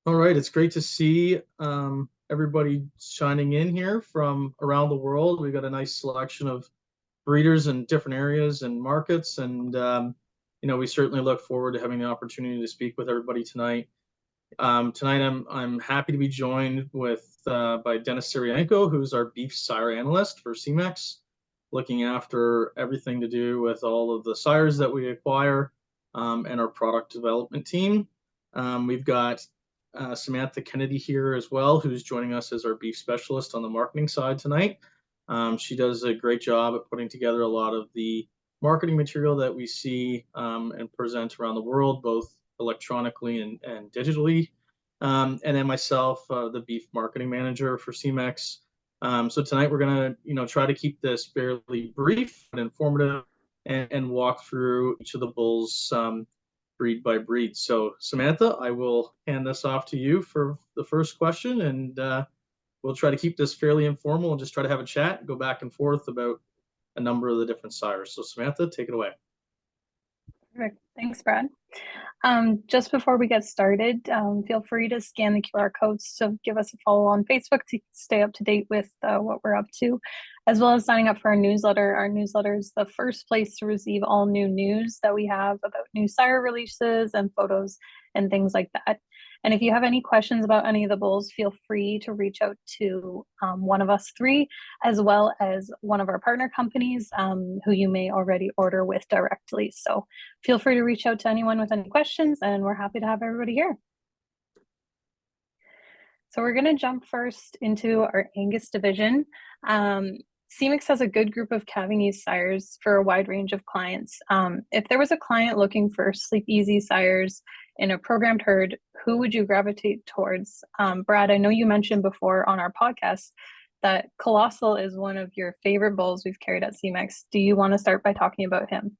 All right, it's great to see everybody shining in here from around the world. We've got a nice selection of breeders in different areas and markets, and we certainly look forward to having the opportunity to speak with everybody tonight. Tonight, I'm happy to be joined with by Dennis Serhienko, who's our beef sire analyst for Semex, looking after everything to do with all of the sires that we acquire and our product development team. We've got Samantha Kennedy here as well, who's joining us as our beef specialist on the marketing side tonight. She does a great job at putting together a lot of the marketing material that we see and present around the world, both electronically and digitally. And then myself, the beef marketing manager for Semex. So tonight we're gonna, try to keep this fairly brief and informative, and walk through each of the bulls breed by breed. So Samantha, I will hand this off to you for the first question, and we'll try to keep this fairly informal and just try to have a chat, go back and forth about a number of the different sires. So Samantha, take it away. Perfect. Thanks, Brad. Just before we get started, feel free to scan the QR codes to give us a follow on Facebook to stay up to date with what we're up to, as well as signing up for our newsletter. Our newsletter is the first place to receive all new news that we have about new sire releases and photos and things like that. And if you have any questions about any of the bulls, feel free to reach out to one of us three, as well as one of our partner companies who you may already order with directly. So feel free to reach out to anyone with any questions, and we're happy to have everybody here. So we're going to jump first into our Angus division. Semex has a good group of calving sires for a wide range of clients. If there was a client looking for sleep easy sires in a programmed herd, who would you gravitate towards? Brad, I know you mentioned before on our podcast that Colossal is one of your favorite bulls we've carried at Semex. Do you want to start by talking about him?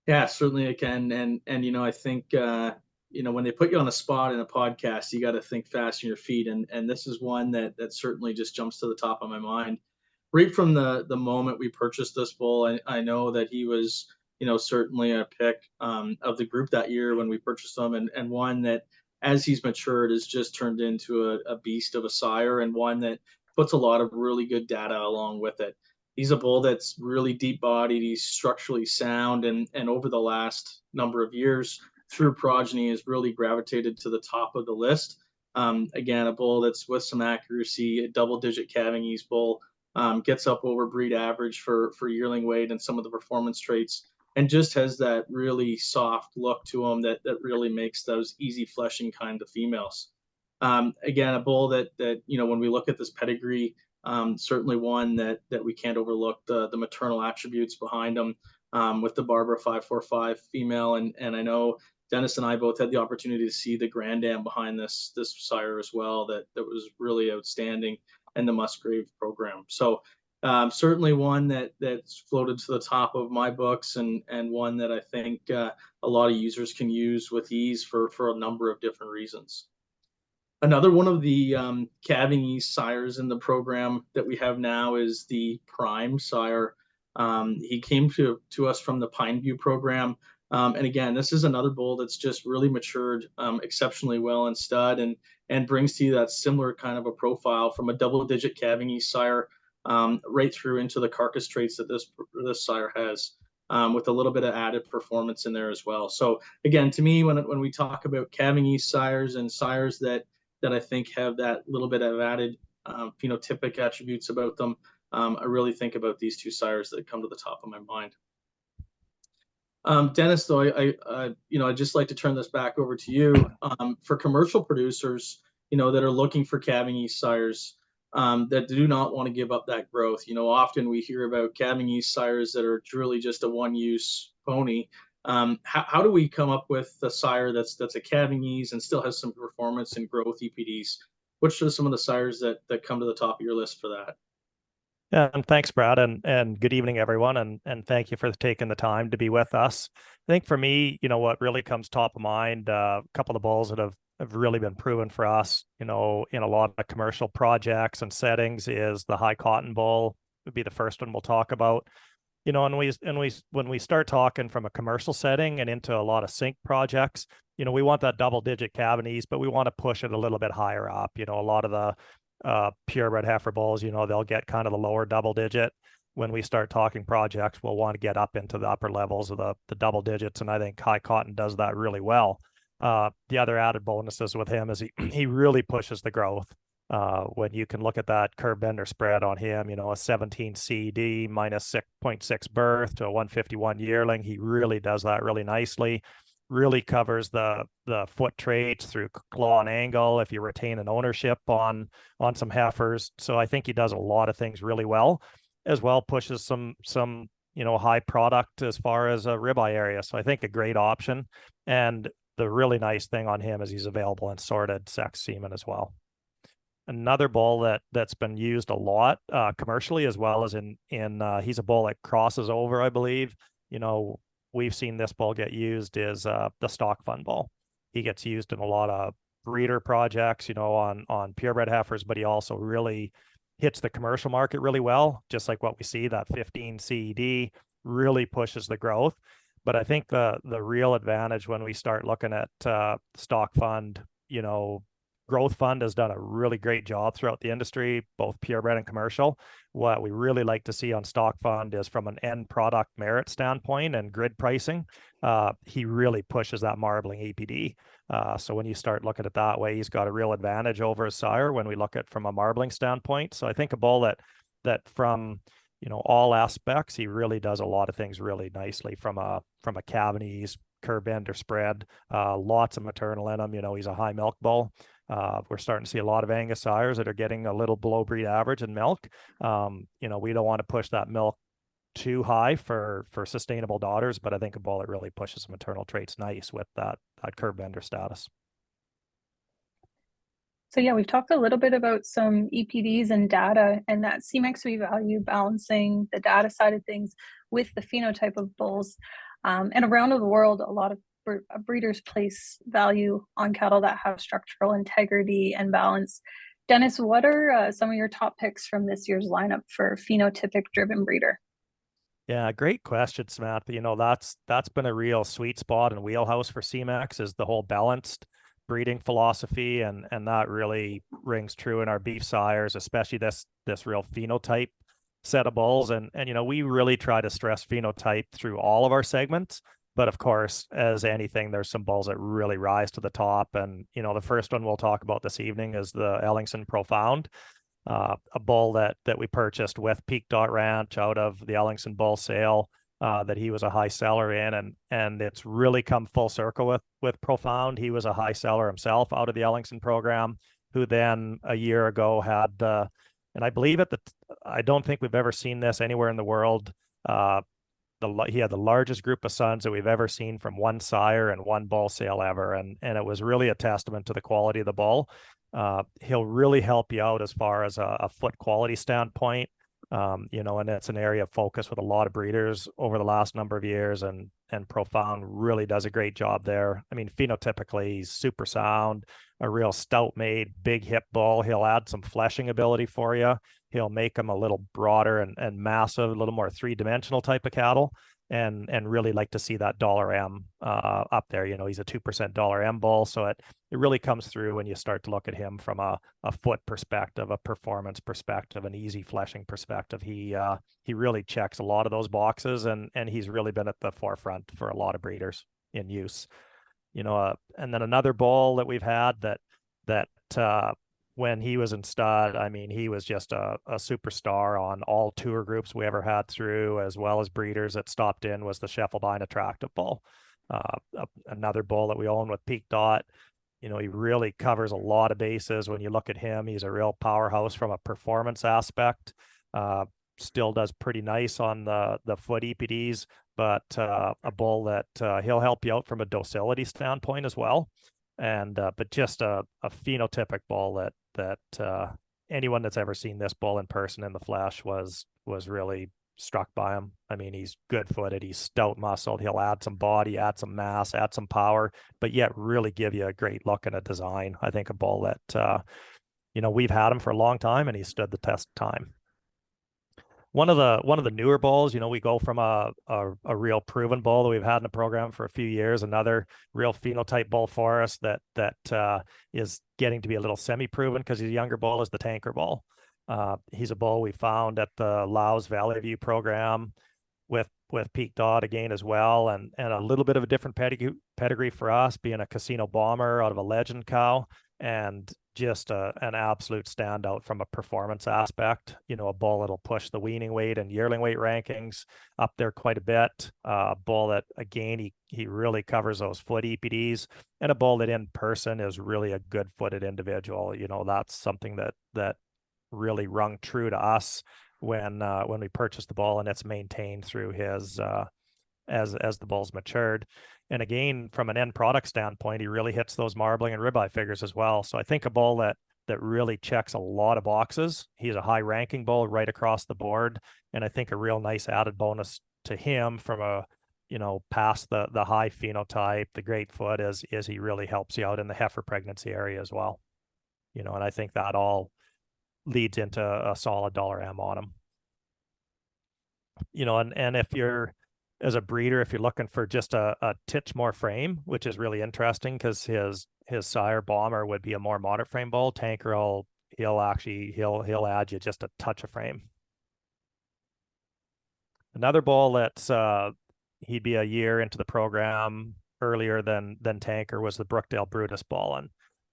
Yeah, certainly I can. And I think when they put you on the spot in a podcast, you got to think fast on your feet. And this is one that certainly just jumps to the top of my mind. Right from the moment we purchased this bull, I know that he was, certainly a pick of the group that year when we purchased him, and one that, as he's matured, has just turned into a beast of a sire, and one that puts a lot of really good data along with it. He's a bull that's really deep bodied. He's structurally sound, and over the last number of years, through progeny, has really gravitated to the top of the list. Again, a bull that's with some accuracy, a double-digit calving ease bull, gets up over breed average for yearling weight and some of the performance traits, and just has that really soft look to him that really makes those easy fleshing kind of females. Again, a bull that when we look at this pedigree, certainly one that we can't overlook the maternal attributes behind him, with the Barbara 545 female, and I know Dennis and I both had the opportunity to see the Grand Dam behind this sire as well. That was really outstanding in the Musgrave program. So certainly one that's floated to the top of my books, and one that I think a lot of users can use with ease for a number of different reasons. Another one of the calving ease sires in the program that we have now is the Prime sire. He came to us from the Pine View program. And again, this is another bull that's just really matured exceptionally well in stud, and brings to you that similar kind of a profile from a double-digit calving ease sire right through into the carcass traits that this sire has, with a little bit of added performance in there as well. So again, to me, when we talk about calving ease sires and sires that I think have that little bit of added phenotypic attributes about them, I really think about these two sires that come to the top of my mind. Dennis, though, I'd just like to turn this back over to you. For commercial producers, that are looking for calving ease sires, that do not want to give up that growth. Often we hear about calving ease sires that are truly just a one-use pony. How do we come up with a sire that's a calving ease and still has some performance and growth EPDs? Which are some of the sires that come to the top of your list for that? Yeah, and thanks, Brad, and good evening, everyone, and thank you for taking the time to be with us. I think for me, what really comes top of mind, a couple of bulls that have really been proven for us, in a lot of commercial projects and settings, is the High Cotton Bull would be the first one we'll talk about. you know, when we start talking from a commercial setting and into a lot of sync projects, you know, we want that double-digit cavities, but we want to push it a little bit higher up. You know, a lot of the purebred heifer bulls, you know, they'll get kind of the lower double-digit. When we start talking projects, we'll want to get up into the upper levels of the double digits, and I think High Cotton does that really well. The other added bonuses with him is he really pushes the growth. When you can look at that curve bender spread on him, you know, a 17 CD minus 6.6 birth to a 151 yearling, he really does that really nicely. Really covers the foot traits through claw and angle if you retain an ownership on some heifers. So I think he does a lot of things really well, as well pushes some you know, high product as far as a ribeye area. So I think a great option. And the really nice thing on him is he's available in sorted sex semen as well. Another bull that's been used a lot commercially, as well as in he's a bull that crosses over, I believe. You know, we've seen this bull get used is the stock fund bull. He gets used in a lot of breeder projects, you know, on purebred heifers, but he also really hits the commercial market really well, just like what we see, that 15 CED really pushes the growth. But I think the real advantage when we start looking at stock fund, you know, Growth Fund has done a really great job throughout the industry, both purebred and commercial. What we really like to see on Stock Fund is from an end product merit standpoint and grid pricing. He really pushes that marbling EPD. So when you start looking at it that way, he's got a real advantage over his sire when we look at from a marbling standpoint. So I think a bull that from, you know, all aspects, he really does a lot of things really nicely from a cavities, curve bender spread, lots of maternal in him. You know, he's a high milk bull. We're starting to see a lot of Angus sires that are getting a little below breed average in milk. You know, we don't want to push that milk too high for sustainable daughters, but I think a bull that really pushes maternal traits nice with that curve bender status. So yeah, we've talked a little bit about some EPDs and data, and that Semex we value balancing the data side of things with the phenotype of bulls. And around the world, a lot of breeders place value on cattle that have structural integrity and balance. Dennis, what are some of your top picks from this year's lineup for phenotypic driven breeder? Yeah, great question, Samantha. You know, that's been a real sweet spot and wheelhouse for Semex is the whole balanced breeding philosophy, and that really rings true in our beef sires, especially this real phenotype set of bulls. And you know, we really try to stress phenotype through all of our segments. But of course, as anything, there's some bulls that really rise to the top. And, you know, the first one we'll talk about this evening is the Ellingson Profound, a bull that we purchased with Peak Dot Ranch out of the Ellingson bull sale, that he was a high seller in. And it's really come full circle with Profound. He was a high seller himself out of the Ellingson program, who then a year ago had, and I believe I don't think we've ever seen this anywhere in the world. He had the largest group of sons that we've ever seen from one sire and one bull sale ever. And it was really a testament to the quality of the bull. He'll really help you out as far as a foot quality standpoint. You know, and it's an area of focus with a lot of breeders over the last number of years, and Profound really does a great job there. I mean, phenotypically, he's super sound, a real stout made, big hip bull. He'll add some fleshing ability for you. He'll make him a little broader and massive, a little more three-dimensional type of cattle, and really like to see that $M up there. You know, he's a 2% $M bull, so it really comes through when you start to look at him from a foot perspective, a performance perspective, an easy fleshing perspective. He really checks a lot of those boxes, and he's really been at the forefront for a lot of breeders in use. You know, and then another bull that we've had that when he was in stud, I mean, he was just a superstar on all tour groups we ever had through, as well as breeders that stopped in, was the Scheffelbein Attractive bull. Another bull that we own with Peak Dot. You know, he really covers a lot of bases. When you look at him, he's a real powerhouse from a performance aspect. Still does pretty nice on the foot EPDs, but a bull that he'll help you out from a docility standpoint as well. And but just a phenotypic bull that anyone that's ever seen this bull in person in the flesh was really struck by him. I mean, he's good footed, he's stout muscled, he'll add some body, add some mass, add some power, but yet really give you a great look and a design. I think a bull that you know, we've had him for a long time and he stood the test of time. one of the newer bulls, you know, we go from a real proven bull that we've had in the program for a few years, another real phenotype bull for us that is getting to be a little semi-proven because he's a younger bull, is the Tanker bull. He's a bull we found at the Laos Valley View program with Peak Dot again as well, and a little bit of a different pedigree for us, being a casino bomber out of a legend cow, and just an absolute standout from a performance aspect. You know, a bull that'll push the weaning weight and yearling weight rankings up there quite a bit. A bull that, again, he really covers those foot EPDs, and a bull that in person is really a good footed individual. You know, that's something that really rung true to us when we purchased the bull, and it's maintained through his as the bull's matured. And again, from an end product standpoint, he really hits those marbling and ribeye figures as well. So I think a bull that really checks a lot of boxes. He's a high ranking bull right across the board, and I think a real nice added bonus to him from a, you know, past the high phenotype, the great foot, is he really helps you out in the heifer pregnancy area as well. You know, and I think that all leads into a solid $M on him. You know, and if you're, as a breeder, if you're looking for just a titch more frame, which is really interesting because his sire Bomber would be a more moderate frame bull, Tanker he'll add you just a touch of frame. Another bull that's he'd be a year into the program earlier than Tanker was the Brookdale Brutus bull, and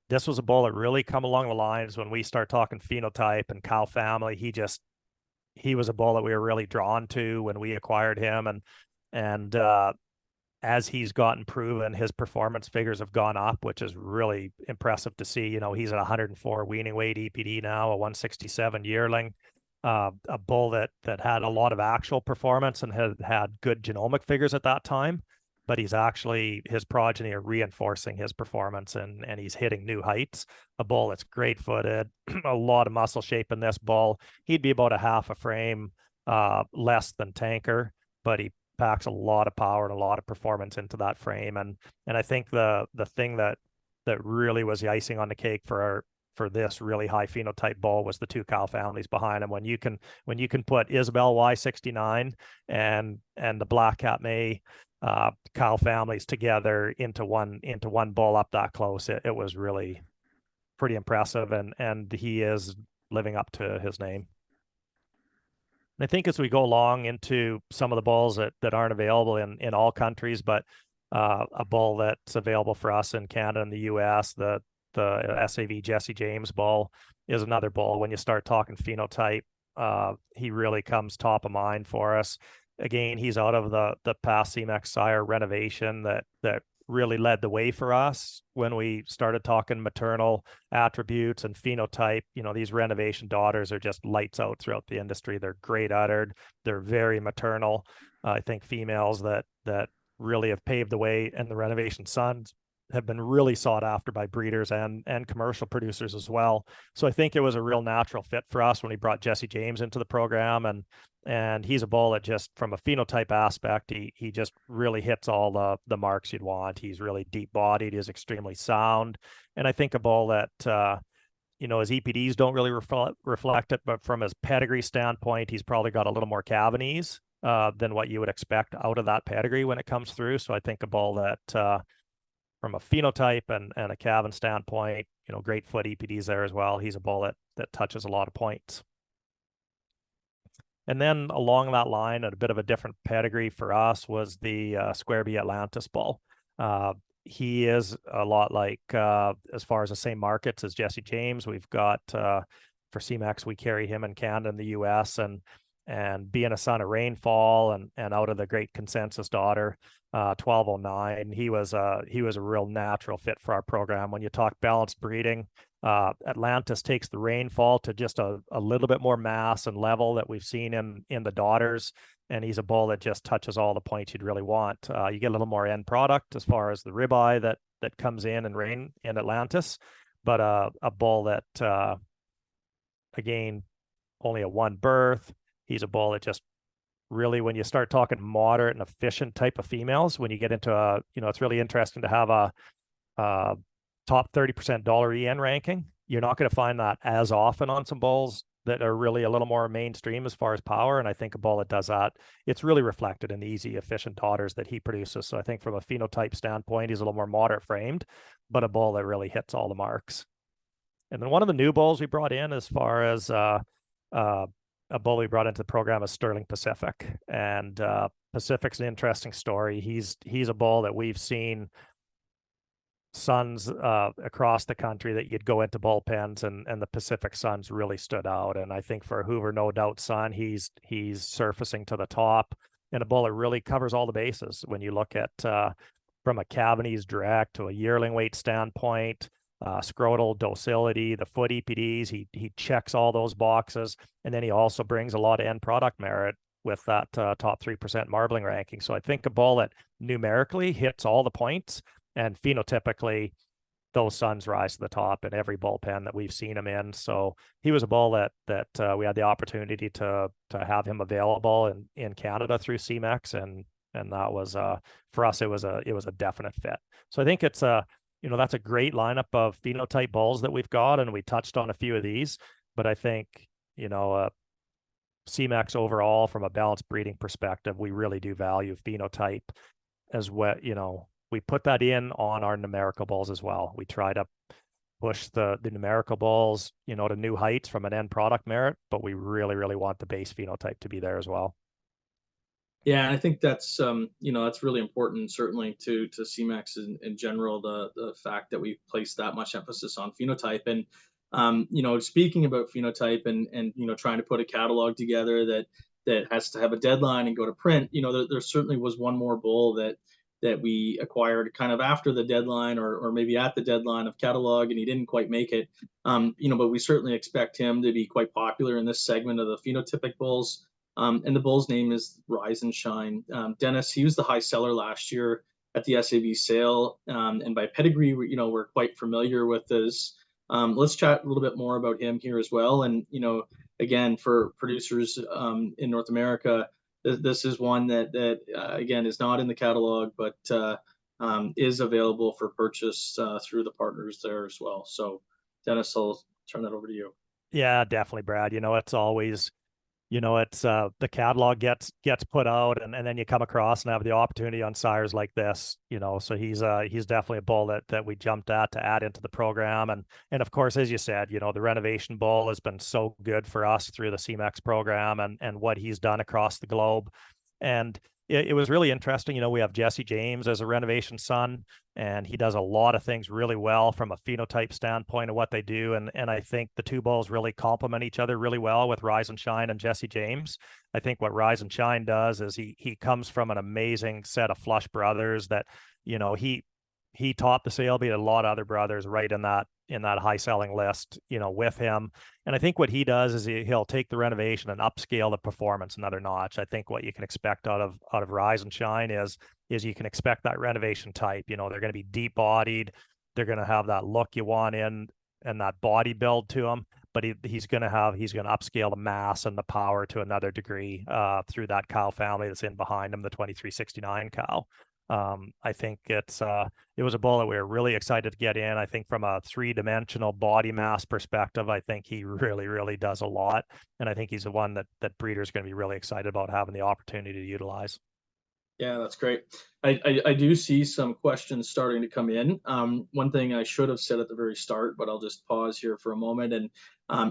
this was a bull that really come along the lines when we start talking phenotype and cow family. He was a bull that we were really drawn to when we acquired him, and as he's gotten proven, his performance figures have gone up, which is really impressive to see. You know, he's at 104 weaning weight EPD now, a 167 yearling, a bull that had a lot of actual performance and had good genomic figures at that time, but his progeny are reinforcing his performance, and he's hitting new heights. A bull that's great footed, a lot of muscle shape in this bull. He'd be about a half a frame less than Tanker, but he packs a lot of power and a lot of performance into that frame. And I think the thing that really was the icing on the cake for this really high phenotype bull was the two cow families behind him. When you can put Isabel Y69 and the Black Cat May cow families together into one bull up that close, it was really pretty impressive, and he is living up to his name. And I think as we go along into some of the bulls that aren't available in all countries, but a bull that's available for us in Canada and the US, the SAV Jesse James bull is another bull. When you start talking phenotype, he really comes top of mind for us. Again, he's out of the past Semex sire renovation that really led the way for us when we started talking maternal attributes and phenotype. You know, these renovation daughters are just lights out throughout the industry. They're great uddered. They're very maternal. I think females that really have paved the way, and the renovation sons have been really sought after by breeders and commercial producers as well. So I think it was a real natural fit for us when we brought Jesse James into the program, and he's a bull that just from a phenotype aspect, he just really hits all the marks you'd want. He's really deep bodied, he's extremely sound, and I think a bull that you know, his EPDs don't really reflect it, but from his pedigree standpoint, he's probably got a little more Cavanese than what you would expect out of that pedigree when it comes through. So I think a bull that from a phenotype and a Cavan standpoint, you know, great foot EPDs there as well. He's a bull that touches a lot of points. And then along that line, at a bit of a different pedigree for us, was the Square B Atlantis bull. He is a lot like, as far as the same markets as Jesse James. We've got, for Semex, we carry him in Canada and the US, and being a son of Rainfall and out of the Great Consensus daughter, 1209, he was a real natural fit for our program. When you talk balanced breeding, Atlantis takes the Rainfall to just a little bit more mass and level that we've seen in the daughters, and he's a bull that just touches all the points you'd really want. You get a little more end product as far as the ribeye that comes in and rain in Atlantis, but a bull that again, only a one birth. He's a bull that just really, when you start talking moderate and efficient type of females, when you get into you know, it's really interesting to have a top 30% $EN ranking. You're not going to find that as often on some bulls that are really a little more mainstream as far as power. And I think a bull that does that, it's really reflected in the easy, efficient daughters that he produces. So I think from a phenotype standpoint, he's a little more moderate framed, but a bull that really hits all the marks. And then one of the new bulls we brought in as far as a bull we brought into the program is Sterling Pacific. And Pacific's an interesting story. He's a bull that we've seen sons across the country that you'd go into bullpens, and the Pacific sons really stood out. And I think for a Hoover No Doubt son, he's surfacing to the top, and a bull that really covers all the bases when you look at from a Cavanese direct to a yearling weight standpoint, scrotal docility, the foot EPDs, he checks all those boxes, and then he also brings a lot of end product merit with that top 3% marbling ranking. So I think a bull that numerically hits all the points, and phenotypically those sons rise to the top in every bullpen that we've seen him in. So he was a bull that we had the opportunity to have him available in Canada through Semex, and that was for us it was a definite fit. So I think it's that's a great lineup of phenotype bulls that we've got, and we touched on a few of these, but I think Semex overall, from a balanced breeding perspective, we really do value phenotype as well. We put that in on our numerical bulls as well. We try to push the numerical bulls, to new heights from an end product merit, but we really, really want the base phenotype to be there as well. Yeah, and I think that's that's really important, certainly to Semex in general, the fact that we place that much emphasis on phenotype. And speaking about phenotype and trying to put a catalog together that has to have a deadline and go to print, there certainly was one more bull that we acquired kind of after the deadline, or maybe at the deadline of catalog, and he didn't quite make it. But we certainly expect him to be quite popular in this segment of the phenotypic bulls. And the bull's name is Rise and Shine. Dennis, he was the high seller last year at the SAV sale, and by pedigree, we're quite familiar with this. Let's chat a little bit more about him here as well. And again, for producers in North America, this is one that again is not in the catalog, but is available for purchase through the partners there as well. So, Dennis, I'll turn that over to you. Yeah, definitely, Brad. It's always, it's the catalog gets put out, and then you come across and have the opportunity on sires like this. So he's definitely a bull that we jumped at to add into the program, and of course, as you said, the renovation bull has been so good for us through the Semex program and what he's done across the globe. And it was really interesting. We have Jesse James as a renovation son, and he does a lot of things really well from a phenotype standpoint of what they do. And I think the two bulls really complement each other really well with Rise and Shine and Jesse James. I think what Rise and Shine does is he comes from an amazing set of flush brothers that, he topped the sale, beat a lot of other brothers right in that high selling list, with him. And I think what he does is he'll take the renovation and upscale the performance another notch. I think what you can expect out of Rise and Shine is you can expect that renovation type. They're going to be deep bodied. They're going to have that look you want and that body build to them. But he's going to upscale the mass and the power to another degree through that cow family that's in behind him, the 2369 cow. I think it was a bull that we were really excited to get in. I think from a three-dimensional body mass perspective, I think he really, really does a lot. And I think he's the one that breeders are going to be really excited about having the opportunity to utilize. Yeah, that's great. I do see some questions starting to come in. One thing I should have said at the very start, but I'll just pause here for a moment. And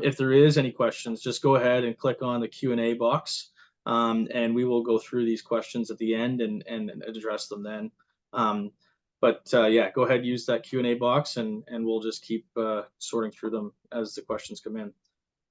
if there is any questions, just go ahead and click on the Q&A box. And we will go through these questions at the end and address them then. Yeah, go ahead, use that Q&A box, and we'll just keep sorting through them as the questions come in.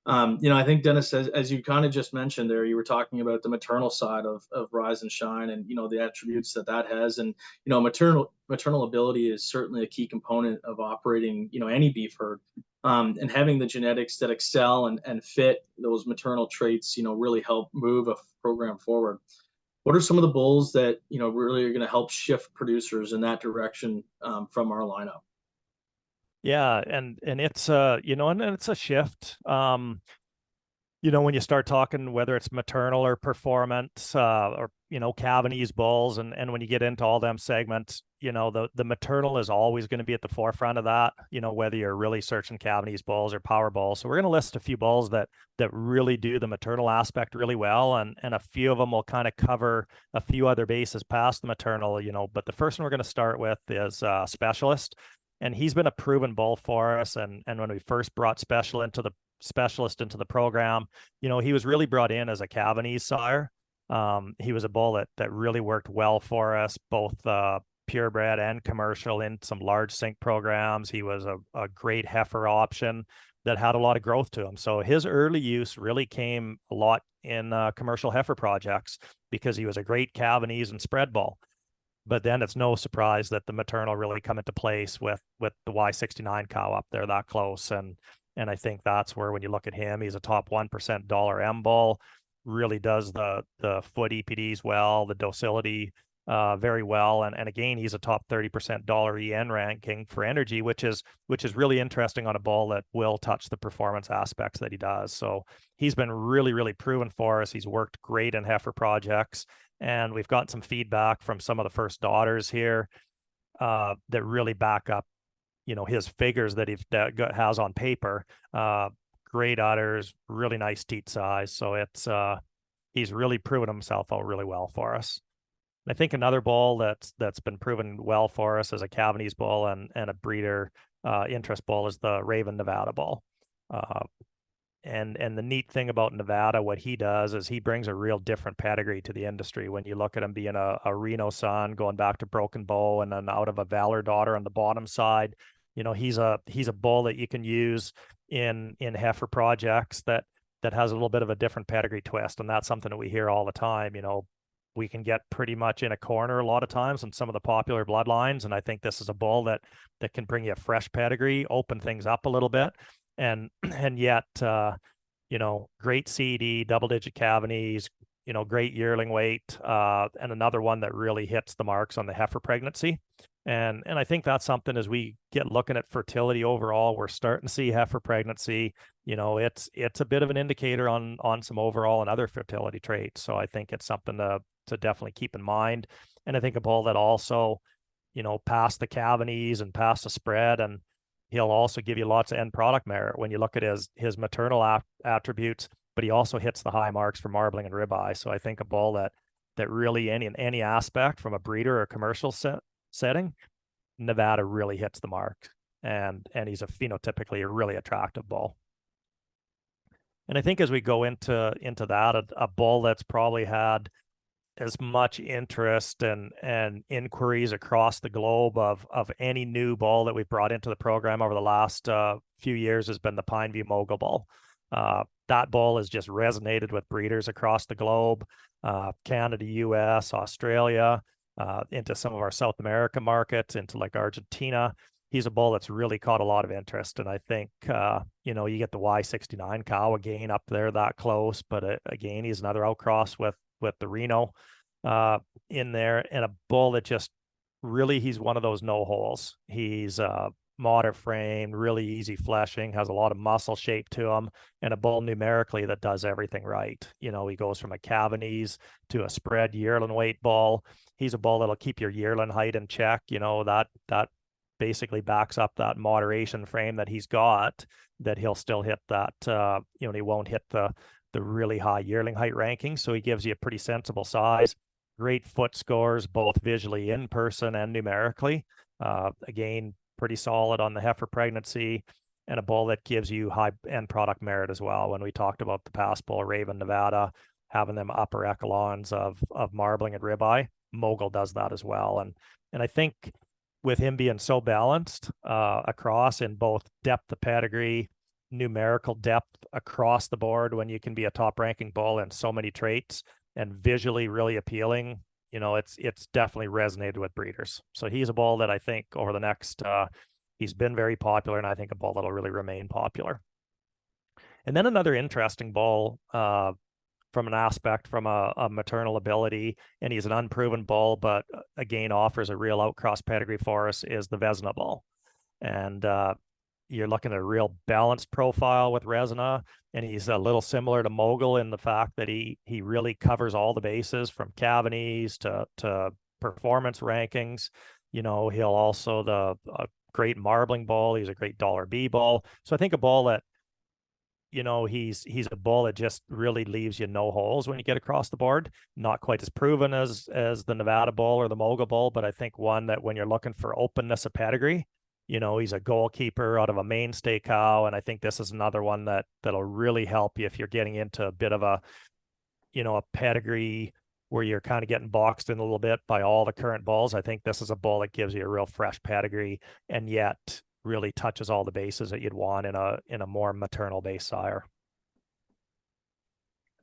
I think, Dennis, as you kind of just mentioned there, you were talking about the maternal side of Rise and Shine, and the attributes that has, and maternal ability is certainly a key component of operating any beef herd. And having the genetics that excel and fit those maternal traits, really help move a program forward. What are some of the bulls that really are going to help shift producers in that direction from our lineup? Yeah, and it's and it's a shift. when you start talking whether it's maternal or performance, or Cavanese bulls, and when you get into all them segments, the maternal is always going to be at the forefront of that, whether you're really searching Cavanese bulls or power bulls. So we're going to list a few bulls that really do the maternal aspect really well, and a few of them will kind of cover a few other bases past the maternal, but the first one we're going to start with is Specialist. And he's been a proven bull for us. And when we first brought Specialist into the program, he was really brought in as a Cavanese sire. He was a bull that really worked well for us, both purebred and commercial, in some large sink programs. He was a great heifer option that had a lot of growth to him. So his early use really came a lot in commercial heifer projects, because he was a great Cavanese and spread bull. But then it's no surprise that the maternal really come into place with the Y69 cow up there that close. And I think that's where, when you look at him, he's a top 1% dollar M bull, really does the foot EPDs well, the docility very well. And again, he's a top 30% dollar EN ranking for energy, which is really interesting on a bull that will touch the performance aspects that he does. So he's been really, really proven for us. He's worked great in heifer projects. And we've gotten some feedback from some of the first daughters here that really back up, his figures that he has on paper. Great udders, really nice teat size. So he's really proven himself out really well for us. And I think another bull that's been proven well for us as a Cavanese bull and a breeder interest bull is the Raven Nevada bull. And the neat thing about Nevada, what he does is he brings a real different pedigree to the industry. When you look at him being a Reno son, going back to Broken Bow, and then out of a Valor daughter on the bottom side, he's a bull that you can use in heifer projects that has a little bit of a different pedigree twist. And that's something that we hear all the time. We can get pretty much in a corner a lot of times in some of the popular bloodlines. And I think this is a bull that can bring you a fresh pedigree, open things up a little bit. And yet, great CD, double-digit Cavanese, great yearling weight, and another one that really hits the marks on the heifer pregnancy. And I think that's something, as we get looking at fertility overall, we're starting to see heifer pregnancy. It's a bit of an indicator on some overall and other fertility traits. So I think it's something to definitely keep in mind. And I think a bull that also, past the Cavanese and past the spread, and he'll also give you lots of end product merit when you look at his maternal attributes, but he also hits the high marks for marbling and ribeye. So I think a bull that really in any aspect from a breeder or commercial setting, Nevada really hits the mark. And he's phenotypically a really attractive bull. And I think as we go into that, a bull that's probably had as much interest and inquiries across the globe of any new bull that we've brought into the program over the last few years has been the Pineview Mogul bull. That bull has just resonated with breeders across the globe, Canada, US, Australia, into some of our South America markets, into like Argentina. He's a bull that's really caught a lot of interest. And I think, you get the Y69 cow again up there that close, but again, he's another outcross with the Reno in there, and a bull that just really, he's one of those no holes. He's moderate frame, really easy fleshing, has a lot of muscle shape to him, and a bull numerically that does everything right. He goes from a Cavanese to a spread yearling weight bull. He's a bull that'll keep your yearling height in check. That basically backs up that moderation frame that he's got, that he'll still hit that, he won't hit the really high yearling height ranking. So he gives you a pretty sensible size, great foot scores, both visually in person and numerically. Again, pretty solid on the heifer pregnancy, and a bull that gives you high end product merit as well. When we talked about the past bull, Raven Nevada, having them upper echelons of marbling and ribeye, Mogul does that as well. And I think with him being so balanced across in both depth of pedigree, numerical depth across the board, when you can be a top ranking bull in so many traits, and visually really appealing, it's definitely resonated with breeders. So he's a bull that I think over the next, he's been very popular, and I think a bull that'll really remain popular. And then another interesting bull from an aspect, from a maternal ability, and he's an unproven bull, but again offers a real outcross pedigree for us, is the Vezina bull. And you're looking at a real balanced profile with Vezina, and he's a little similar to Mogul in the fact that he really covers all the bases from Cavanese to performance rankings. You know, he'll also a great marbling ball. He's a great $B ball. So I think a ball that, you know, he's a ball that just really leaves you no holes when you get across the board. Not quite as proven as the Nevada ball or the Mogul ball, but I think one that when you're looking for openness of pedigree, you know, he's a goalkeeper out of a mainstay cow, and I think this is another one that'll really help you if you're getting into a bit of a, you know, a pedigree where you're kind of getting boxed in a little bit by all the current balls. I think this is a ball that gives you a real fresh pedigree and yet really touches all the bases that you'd want in a more maternal base sire.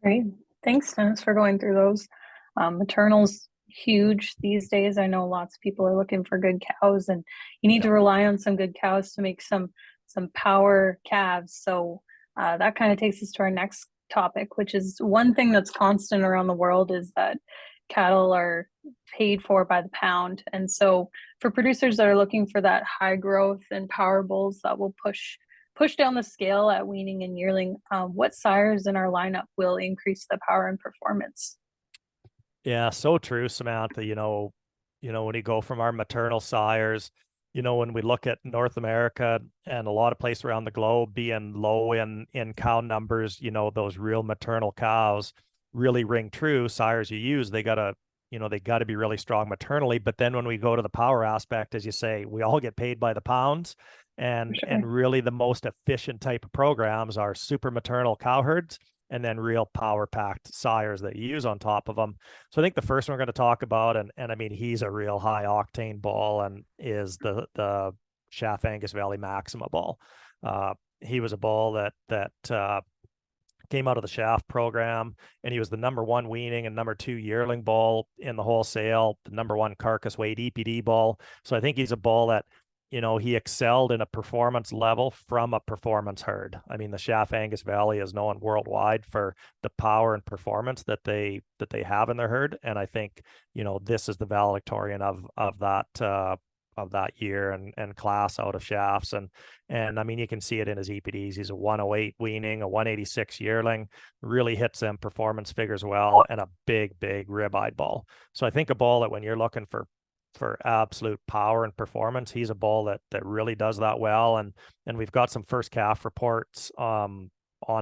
Great. Thanks, Dennis, for going through those. Maternal's huge these days. I know lots of people are looking for good cows, and you need to rely on some good cows to make some power calves. So that kind of takes us to our next topic, which is one thing that's constant around the world is that cattle are paid for by the pound. And so for producers that are looking for that high growth and power bulls that will push down the scale at weaning and yearling, what sires in our lineup will increase the power and performance? Yeah, so true, Samantha. You know, when you go from our maternal sires, you know, when we look at North America and a lot of places around the globe being low in cow numbers, you know, those real maternal cows really ring true. Sires you use, they gotta be really strong maternally. But then when we go to the power aspect, as you say, we all get paid by the pounds. And really the most efficient type of programs are super maternal cow herds and then real power packed sires that you use on top of them. So I think the first one we're going to talk about, and I mean, he's a real high octane ball, and is the Shaft Angus Valley Maxima ball. He was a ball that came out of the Shaft program, and he was the #1 weaning and #2 yearling ball in the wholesale, the #1 carcass weight EPD ball. So I think he's a ball that, you know, he excelled in a performance level from a performance herd. I mean, the Shaft Angus Valley is known worldwide for the power and performance that they have in their herd, and I think, you know, this is the valedictorian of that year and class out of Shafts, and I mean, you can see it in his EPDs. He's a 108 weaning, a 186 yearling, really hits them performance figures well, and a big rib-eyed ball. So I think a ball that when you're looking for absolute power and performance, he's a ball that really does that well. And we've got some first calf reports on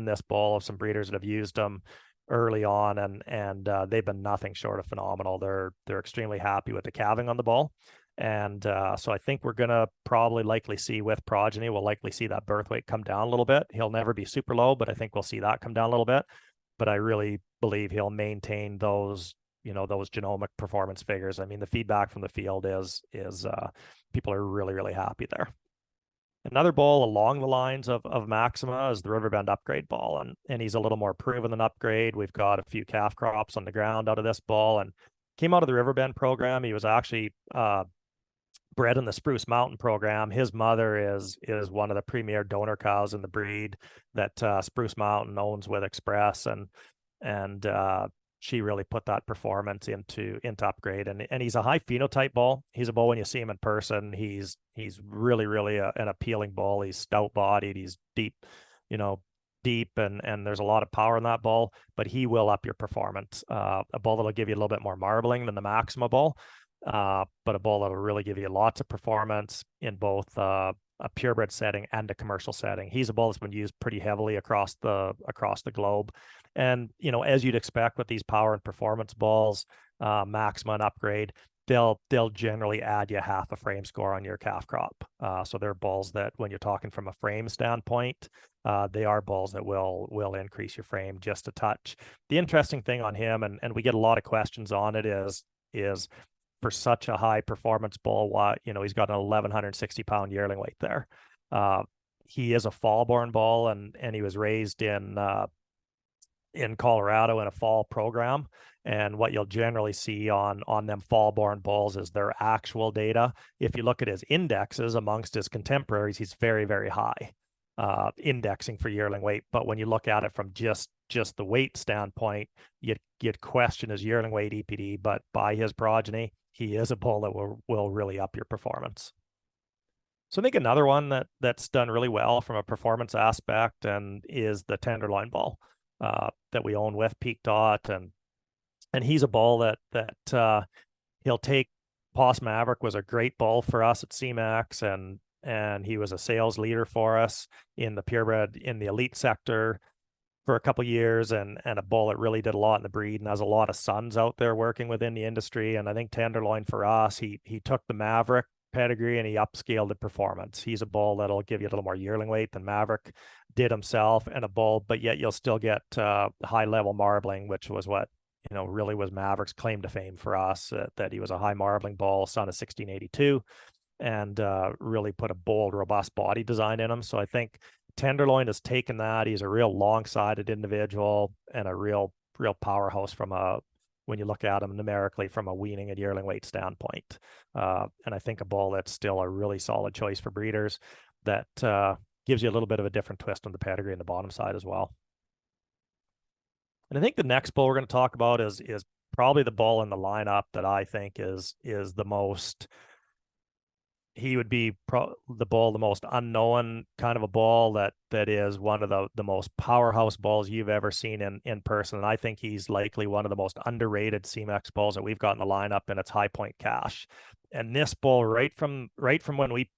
this ball of some breeders that have used them early on, and they've been nothing short of phenomenal. They're extremely happy with the calving on the ball. And so I think we're gonna likely see with progeny, we'll likely see that birth weight come down a little bit. He'll never be super low, but I think we'll see that come down a little bit. But I really believe he'll maintain those, you know, those genomic performance figures. I mean, the feedback from the field is people are really happy there. Another ball along the lines of Maxima is the Riverbend Upgrade ball, and he's a little more proven than Upgrade. We've got a few calf crops on the ground out of this ball, and came out of the Riverbend program. He was actually bred in the Spruce Mountain program. His mother is one of the premier donor cows in the breed that Spruce Mountain owns with Express, and she really put that performance into Upgrade, and he's a high phenotype ball. He's a ball when you see him in person, he's really an appealing ball. He's stout bodied, he's deep, and there's a lot of power in that ball, but he will up your performance. A ball that'll give you a little bit more marbling than the Maxima ball, but a ball that'll really give you lots of performance in both a purebred setting and a commercial setting. He's a ball that's been used pretty heavily across the globe. And, you know, as you'd expect with these power and performance balls, Maxima and Upgrade, they'll generally add you half a frame score on your calf crop. So they're balls that, when you're talking from a frame standpoint, they are balls that will increase your frame just a touch. The interesting thing on him, and we get a lot of questions on it, is for such a high performance ball, what, you know, he's got an 1,160 pound yearling weight there. He is a fall-born ball, and he was raised in Colorado in a fall program. And what you'll generally see on them fall-born bulls is their actual data. If you look at his indexes amongst his contemporaries, he's very high indexing for yearling weight. But when you look at it from just the weight standpoint, you'd question his yearling weight EPD. But by his progeny, he is a bull that will really up your performance. So I think another one that's done really well from a performance aspect and is the Tenderloin bull that we own with Peak Dot, and he's a bull that he'll take. Poss Maverick was a great bull for us at Semex, and he was a sales leader for us in the purebred in the elite sector for a couple years, and a bull that really did a lot in the breed and has a lot of sons out there working within the industry. And I think Tenderloin for us, he took the Maverick pedigree and he upscaled the performance. He's a bull that'll give you a little more yearling weight than Maverick did himself, and a bull, but yet you'll still get high level marbling, which was what really was Maverick's claim to fame for us, that he was a high marbling bull, son of 1682, and really put a bold, robust body design in him. So I think Tenderloin has taken that. He's a real long-sided individual and a real powerhouse when you look at him numerically from a weaning and yearling weight standpoint. And I think a bull that's still a really solid choice for breeders that gives you a little bit of a different twist on the pedigree and the bottom side as well. And I think the next bull we're going to talk about is probably the bull in the lineup that I think is the most. He would be the most unknown kind of a bull that is one of the most powerhouse bulls you've ever seen in person. And I think he's likely one of the most underrated Semex bulls that we've got in the lineup, and it's High Point Cash. And this bull, right from when we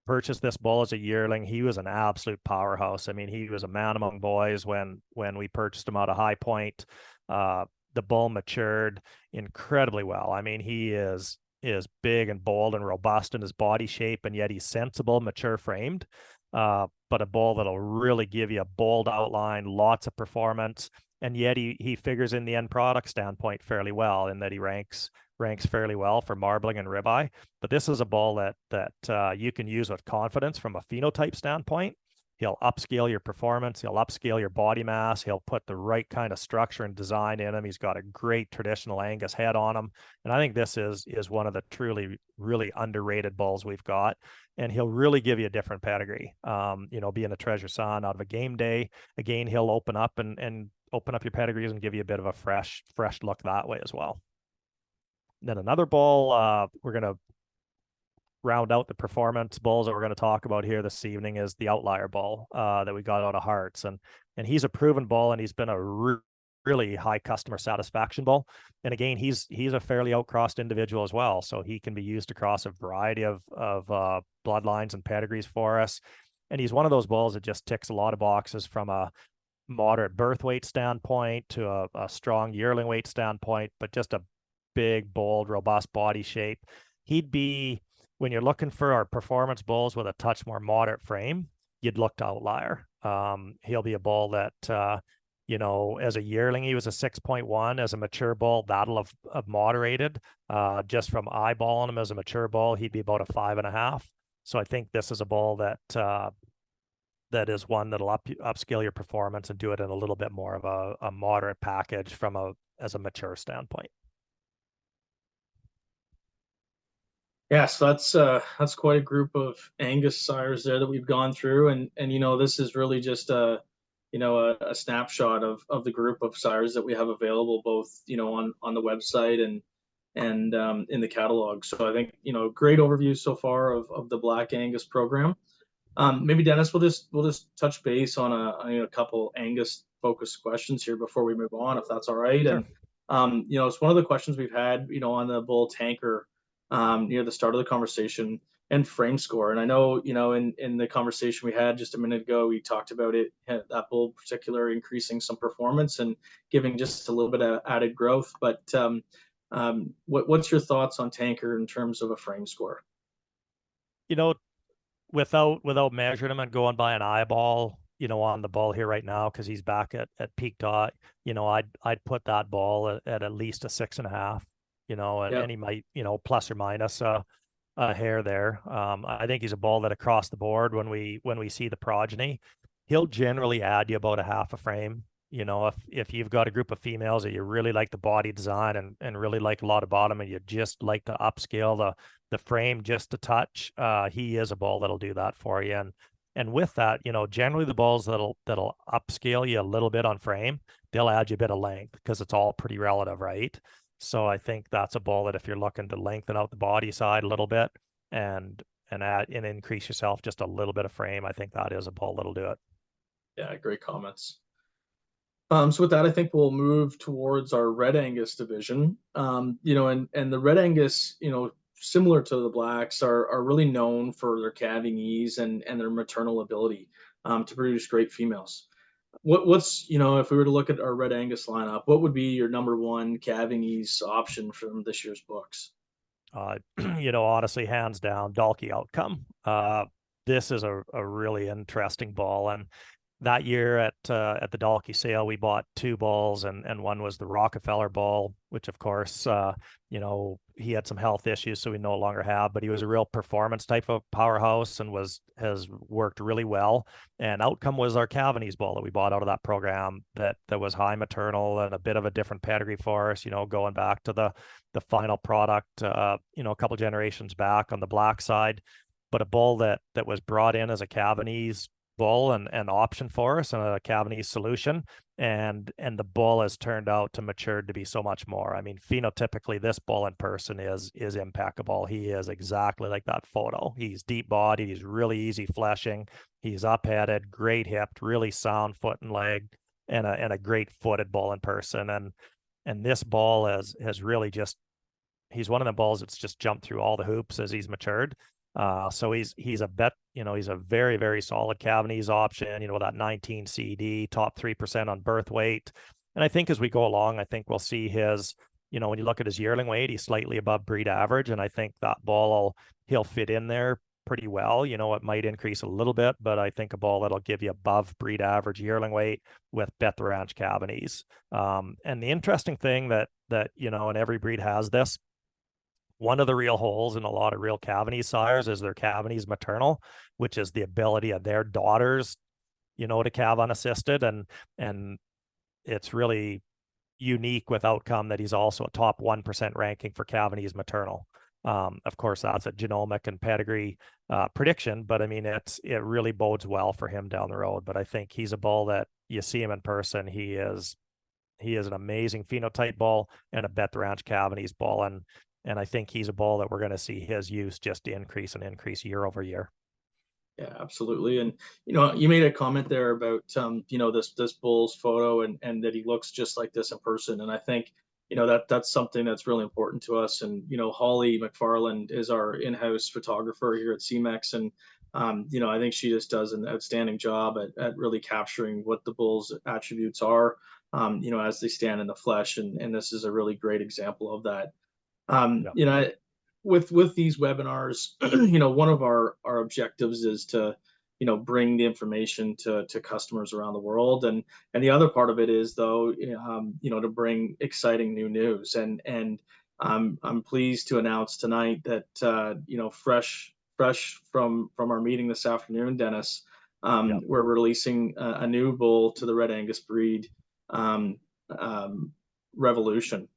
purchased this bull as a yearling, he was an absolute powerhouse. I mean, he was a man among boys when we purchased him out of High Point. The bull matured incredibly well. I mean, he is big and bold and robust in his body shape, and yet he's sensible, mature framed, but a bull that'll really give you a bold outline, lots of performance, and yet he figures in the end product standpoint fairly well, in that he ranks fairly well for marbling and ribeye. But this is a bull that you can use with confidence from a phenotype standpoint. He'll upscale your performance. He'll upscale your body mass. He'll put the right kind of structure and design in him. He's got a great traditional Angus head on him. And I think this is one of the truly, really underrated bulls we've got. And he'll really give you a different pedigree. Being a treasure son out of a game day, again, he'll open up and open up your pedigrees and give you a bit of a fresh look that way as well. Then another bull, we're going to round out the performance bulls that we're going to talk about here this evening, is the Outlier bull that we got out of Hearts. And he's a proven bull, and he's been a really high customer satisfaction bull. And again, he's a fairly outcrossed individual as well. So he can be used across a variety of bloodlines and pedigrees for us. And he's one of those bulls that just ticks a lot of boxes from a moderate birth weight standpoint to a strong yearling weight standpoint, but just a big, bold, robust body shape. He'd be, when you're looking for our performance bulls with a touch more moderate frame, you'd look to Outlier. He'll be a bull that, as a yearling, he was a 6.1. As a mature bull, that'll have moderated. Just from eyeballing him as a mature bull, he'd be about a 5.5. So I think this is a bull that is one that'll upscale your performance and do it in a little bit more of a moderate package as a mature standpoint. Yeah, so that's quite a group of Angus sires there that we've gone through, and this is really just a snapshot of the group of sires that we have available, both on the website and in the catalog. So I think great overview so far of the Black Angus program. Maybe Dennis, we'll just touch base on a couple Angus focused questions here before we move on, if that's all right. Sure. And it's one of the questions we've had on the bull Tanker near the start of the conversation, and frame score. And I know, in the conversation we had just a minute ago, we talked about it, that bull in particular, increasing some performance and giving just a little bit of added growth. But what's your thoughts on Tanker in terms of a frame score? Without measuring him and going by an eyeball, on the ball here right now, because he's back at Peak Dot, I'd put that ball at least a 6.5. And he might, plus or minus a hair there. I think he's a bull that across the board, when we see the progeny, he'll generally add you about a half a frame. If you've got a group of females that you really like the body design and really like a lot of bottom, and you just like to upscale the frame just a touch, he is a bull that'll do that for you. And with that, generally the bulls that'll upscale you a little bit on frame, they'll add you a bit of length, because it's all pretty relative, right? So I think that's a bull that if you're looking to lengthen out the body side a little bit and and increase yourself just a little bit of frame, I think that is a bull that'll do it. Yeah, great comments. So with that, I think we'll move towards our Red Angus division. And the Red Angus, similar to the blacks, are really known for their calving ease and their maternal ability to produce great females. What's if we were to look at our Red Angus lineup, what would be your number one calving ease option from this year's books? Honestly, hands down, Dalkey Outcome. This is a really interesting bull, and that year at the Dalkey sale, we bought 2 bulls, and one was the Rockefeller bull, which of course, he had some health issues, so we no longer have, but he was a real performance type of powerhouse and has worked really well. And Outcome was our Cavanese bull that we bought out of that program that was high maternal and a bit of a different pedigree for us, going back to the final product, a couple generations back on the black side, but a bull that was brought in as a Cavanese bull and option for us and a Cavanese solution, and the bull has turned out to mature to be so much more. I mean, phenotypically, this bull in person is impeccable. He is exactly like that photo. He's deep bodied, he's really easy fleshing, he's up-headed, great hipped, really sound foot and leg, and a great footed bull in person. And this bull has really just, he's one of the bulls that's just jumped through all the hoops as he's matured. So he's a bet, he's a very, very solid Cavanese option, that 19 CD, top 3% on birth weight. And I think as we go along, I think we'll see his, when you look at his yearling weight, he's slightly above breed average. And I think that bull, he'll fit in there pretty well. It might increase a little bit, but I think a bull that'll give you above breed average yearling weight with Bet the Ranch Cavanese. And the interesting thing that, and every breed has this, one of the real holes in a lot of real Cavanese sires is their Cavanese maternal, which is the ability of their daughters, to calve unassisted. And it's really unique with Outcome that he's also a top 1% ranking for Cavanese maternal. Of course, that's a genomic and pedigree prediction, but I mean, it really bodes well for him down the road. But I think he's a bull that you see him in person, he is an amazing phenotype bull and a Bet the Ranch Cavanese bull. And I think he's a bull that we're going to see his use just increase year over year. Yeah, absolutely. And, you made a comment there about, this bull's photo and that he looks just like this in person. And I think, that's something that's really important to us. And, Holly McFarland is our in-house photographer here at Semex. And, I think she just does an outstanding job at really capturing what the bull's attributes are, as they stand in the flesh. And this is a really great example of that. Yeah. With these webinars, one of our objectives is to, bring the information to customers around the world, and the other part of it is though, to bring exciting new news. And I'm pleased to announce tonight that fresh from our meeting this afternoon, Dennis, we're releasing a new bull to the Red Angus breed, Revolution.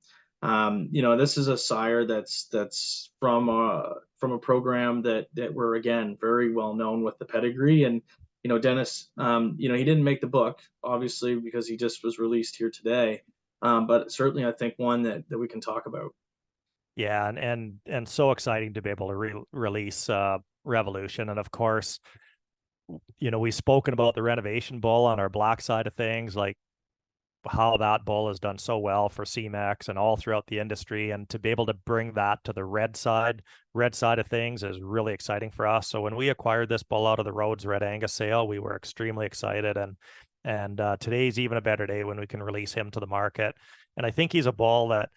This is a sire that's from a program that we're, again, very well known with the pedigree. And Dennis, he didn't make the book obviously because he just was released here today, but certainly I think one that we can talk about. Yeah, and so exciting to be able to release Revolution. And of course, we've spoken about the renovation bull on our black side of things, like how that bull has done so well for Semex and all throughout the industry, and to be able to bring that to the red side of things is really exciting for us. So when we acquired this bull out of the Rhodes Red Angus sale, we were extremely excited, and today's even a better day when we can release him to the market. And I think he's a bull that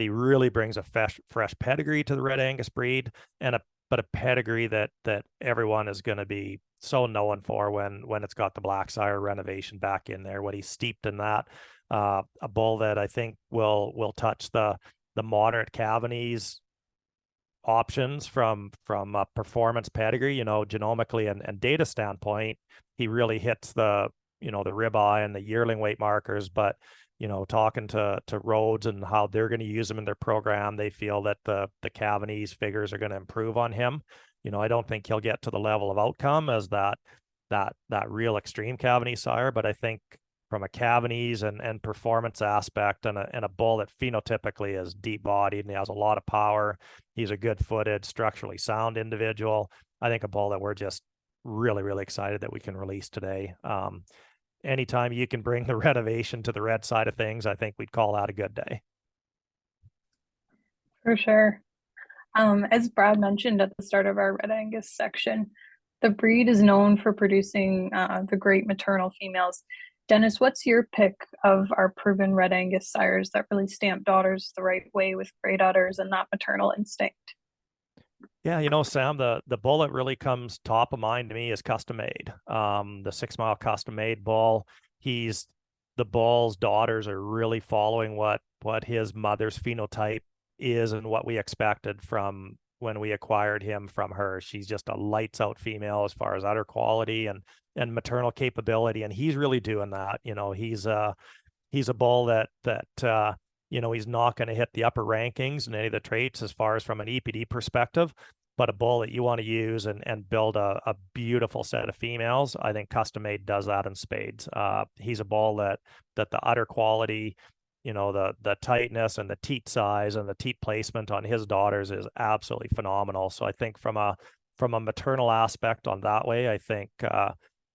he really brings a fresh pedigree to the Red Angus breed, but a pedigree that everyone is going to be so known for when it's got the black sire renovation back in there, when he's steeped in that. A bull that I think will touch the moderate Cavanese options from a performance pedigree, genomically and data standpoint. He really hits the ribeye and the yearling weight markers, but talking to Rhodes and how they're going to use him in their program, they feel that the Cavanese figures are going to improve on him. I don't think he'll get to the level of Outcome as that real extreme Cavanese sire, but I think from a cavities and performance aspect, and a bull that phenotypically is deep bodied and he has a lot of power. He's a good footed, structurally sound individual. I think a bull that we're just really, really excited that we can release today. Anytime you can bring the renovation to the red side of things, I think we'd call that a good day. For sure. As Brad mentioned at the start of our Red Angus section, the breed is known for producing the great maternal females. Dennis, what's your pick of our proven Red Angus sires that really stamp daughters the right way with great udders and that maternal instinct? Yeah, you know, Sam, the bull that really comes top of mind to me is Custom Made. The 6 Mile Custom Made bull. The bull's daughters are really following what his mother's phenotype is and what we expected from when we acquired him from her. She's just a lights out female as far as udder quality and maternal capability, and he's really doing that. You know, he's a bull that you know, he's not going to hit the upper rankings in any of the traits as far as from an EPD perspective, but a bull that you want to use and build a beautiful set of females. I think Custom Made does that in spades. He's a bull that the udder quality, you know, the tightness and the teat size and the teat placement on his daughters is absolutely phenomenal. So I think from a maternal aspect on that way, I think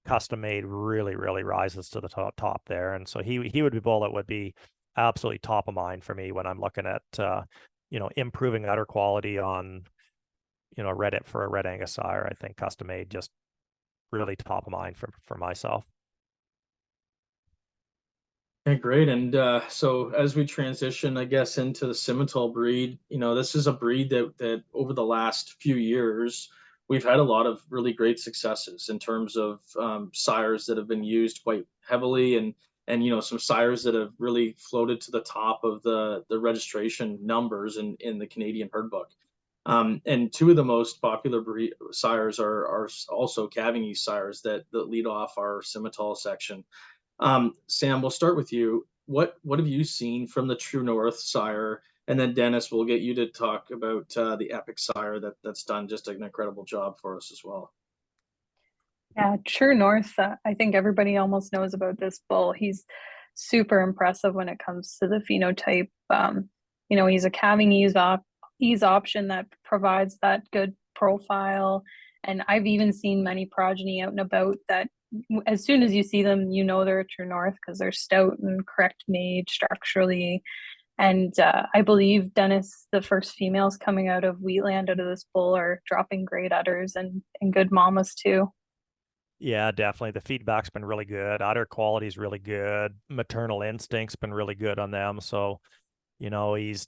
Custom Made really, really rises to the top there. And so he would be a bull that would be absolutely top of mind for me when I'm looking at you know, improving udder quality on, you know, for a Red Angus sire. I think Custom Made just really top of mind for myself. Okay, great. And so as we transition, I guess, into the Simmental breed, you know, this is a breed that over the last few years, we've had a lot of really great successes in terms of sires that have been used quite heavily, and you know, some sires that have really floated to the top of the registration numbers in the Canadian herd book. And two of the most popular sires are also calving yeast sires that lead off our Simmental section. Sam, we'll start with you. What have you seen from the True North sire? And then Dennis, we'll get you to talk about the Epic sire that's done just an incredible job for us as well. Yeah, True North, I think everybody almost knows about this bull. He's super impressive when it comes to the phenotype. You know, he's a calving ease option that provides that good profile. And I've even seen many progeny out and about that as soon as you see them, you know they're a True North because they're stout and correct made structurally. And I believe, Dennis, the first females coming out of Wheatland out of this bull are dropping great udders and good mamas too. Yeah, definitely. The feedback's been really good. Udder quality's really good. Maternal instinct's been really good on them. So, you know, he's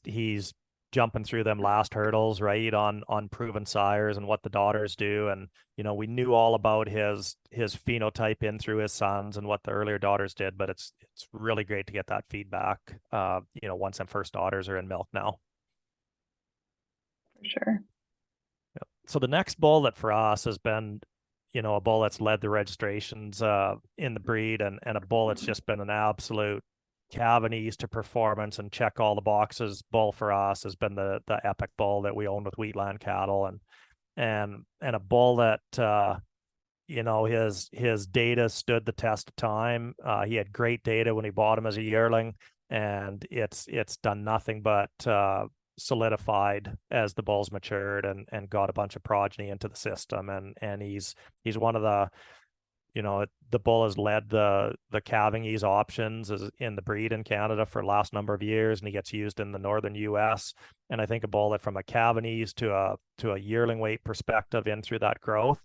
jumping through them last hurdles, right, on proven sires and what the daughters do. And, you know, we knew all about his phenotype in through his sons and what the earlier daughters did, but it's really great to get that feedback, you know, once them first daughters are in milk now. For sure. Yep. So the next bull that for us has been, you know, a bull that's led the registrations in the breed, and a bull that's just been an absolute cavities to performance and check all the boxes bull for us has been the Epic bull that we own with Wheatland cattle, and a bull that you know, his data stood the test of time. He had great data when he bought him as a yearling, and it's done nothing but solidified as the bulls matured and got a bunch of progeny into the system, and he's one of the, you know, the bull has led the calving ease options in the breed in Canada for the last number of years, and he gets used in the northern US. And I think a bull that from a calving ease to a yearling weight perspective in through that growth,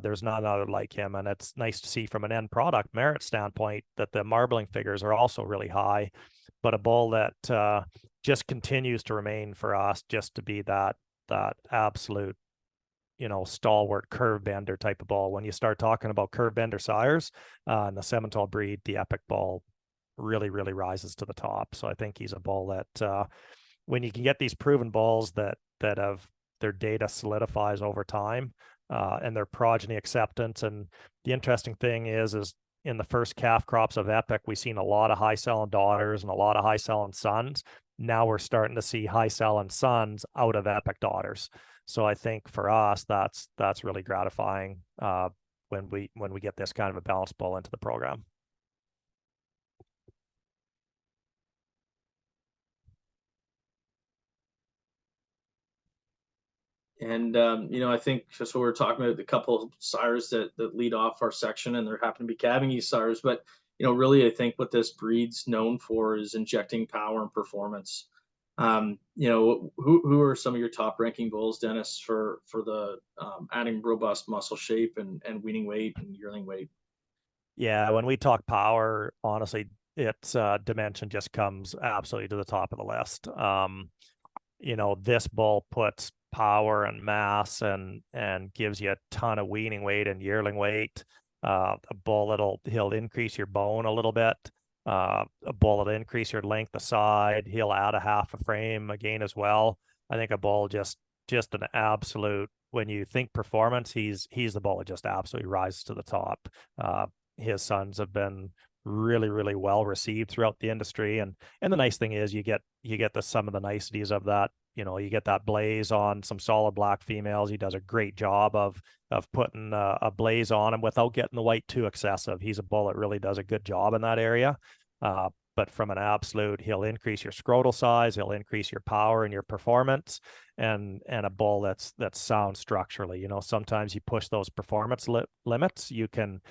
there's not another like him. And it's nice to see from an end product merit standpoint that the marbling figures are also really high, but a bull that just continues to remain for us just to be that absolute, you know, stalwart curve bender type of bull. When you start talking about curve bender sires and the Simmental breed, the Epic bull really, really rises to the top. So I think he's a bull that when you can get these proven bulls that have their data solidifies over time and their progeny acceptance. And the interesting thing is in the first calf crops of Epic, we've seen a lot of high selling daughters and a lot of high selling sons. Now we're starting to see high selling sons out of Epic daughters. So I think for us, that's really gratifying when we get this kind of a balanced bull into the program. And I think just what we're talking about, the couple of sires that lead off our section, and there happen to be calving east sires. But really, I think what this breed's known for is injecting power and performance. Who are some of your top ranking bulls, Dennis, for the adding robust muscle shape and weaning weight and yearling weight? Yeah, when we talk power, honestly, it's dimension just comes absolutely to the top of the list. This bull puts power and mass and gives you a ton of weaning weight and yearling weight. A bull he'll increase your bone a little bit. A bull that'll increase your length of side. He'll add a half a frame again as well. I think a bull just an absolute, when you think performance, he's the bull that just absolutely rises to the top. His sons have been really, really well received throughout the industry. And the nice thing is you get some of the niceties of that. You get that blaze on some solid black females. He does a great job of putting a blaze on him without getting the white too excessive. He's a bull that really does a good job in that area. But from an absolute, he'll increase your scrotal size, he'll increase your power and your performance, and a bull that's sound structurally. Sometimes you push those performance limits, you can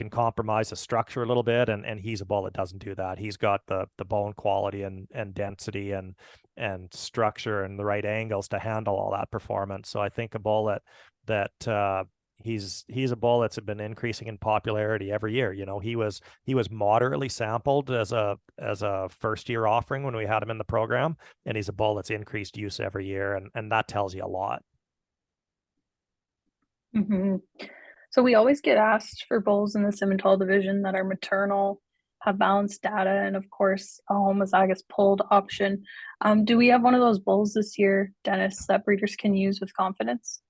compromise the structure a little bit, and he's a bull that doesn't do that. He's got the bone quality and density and structure and the right angles to handle all that performance. So I think a bull that he's a bull that's been increasing in popularity every year. He was moderately sampled as a first year offering when we had him in the program, and he's a bull that's increased use every year, and that tells you a lot. Mm-hmm. So we always get asked for bulls in the Simmental division that are maternal, have balanced data, and of course a homozygous polled option. Do we have one of those bulls this year, Dennis, that breeders can use with confidence?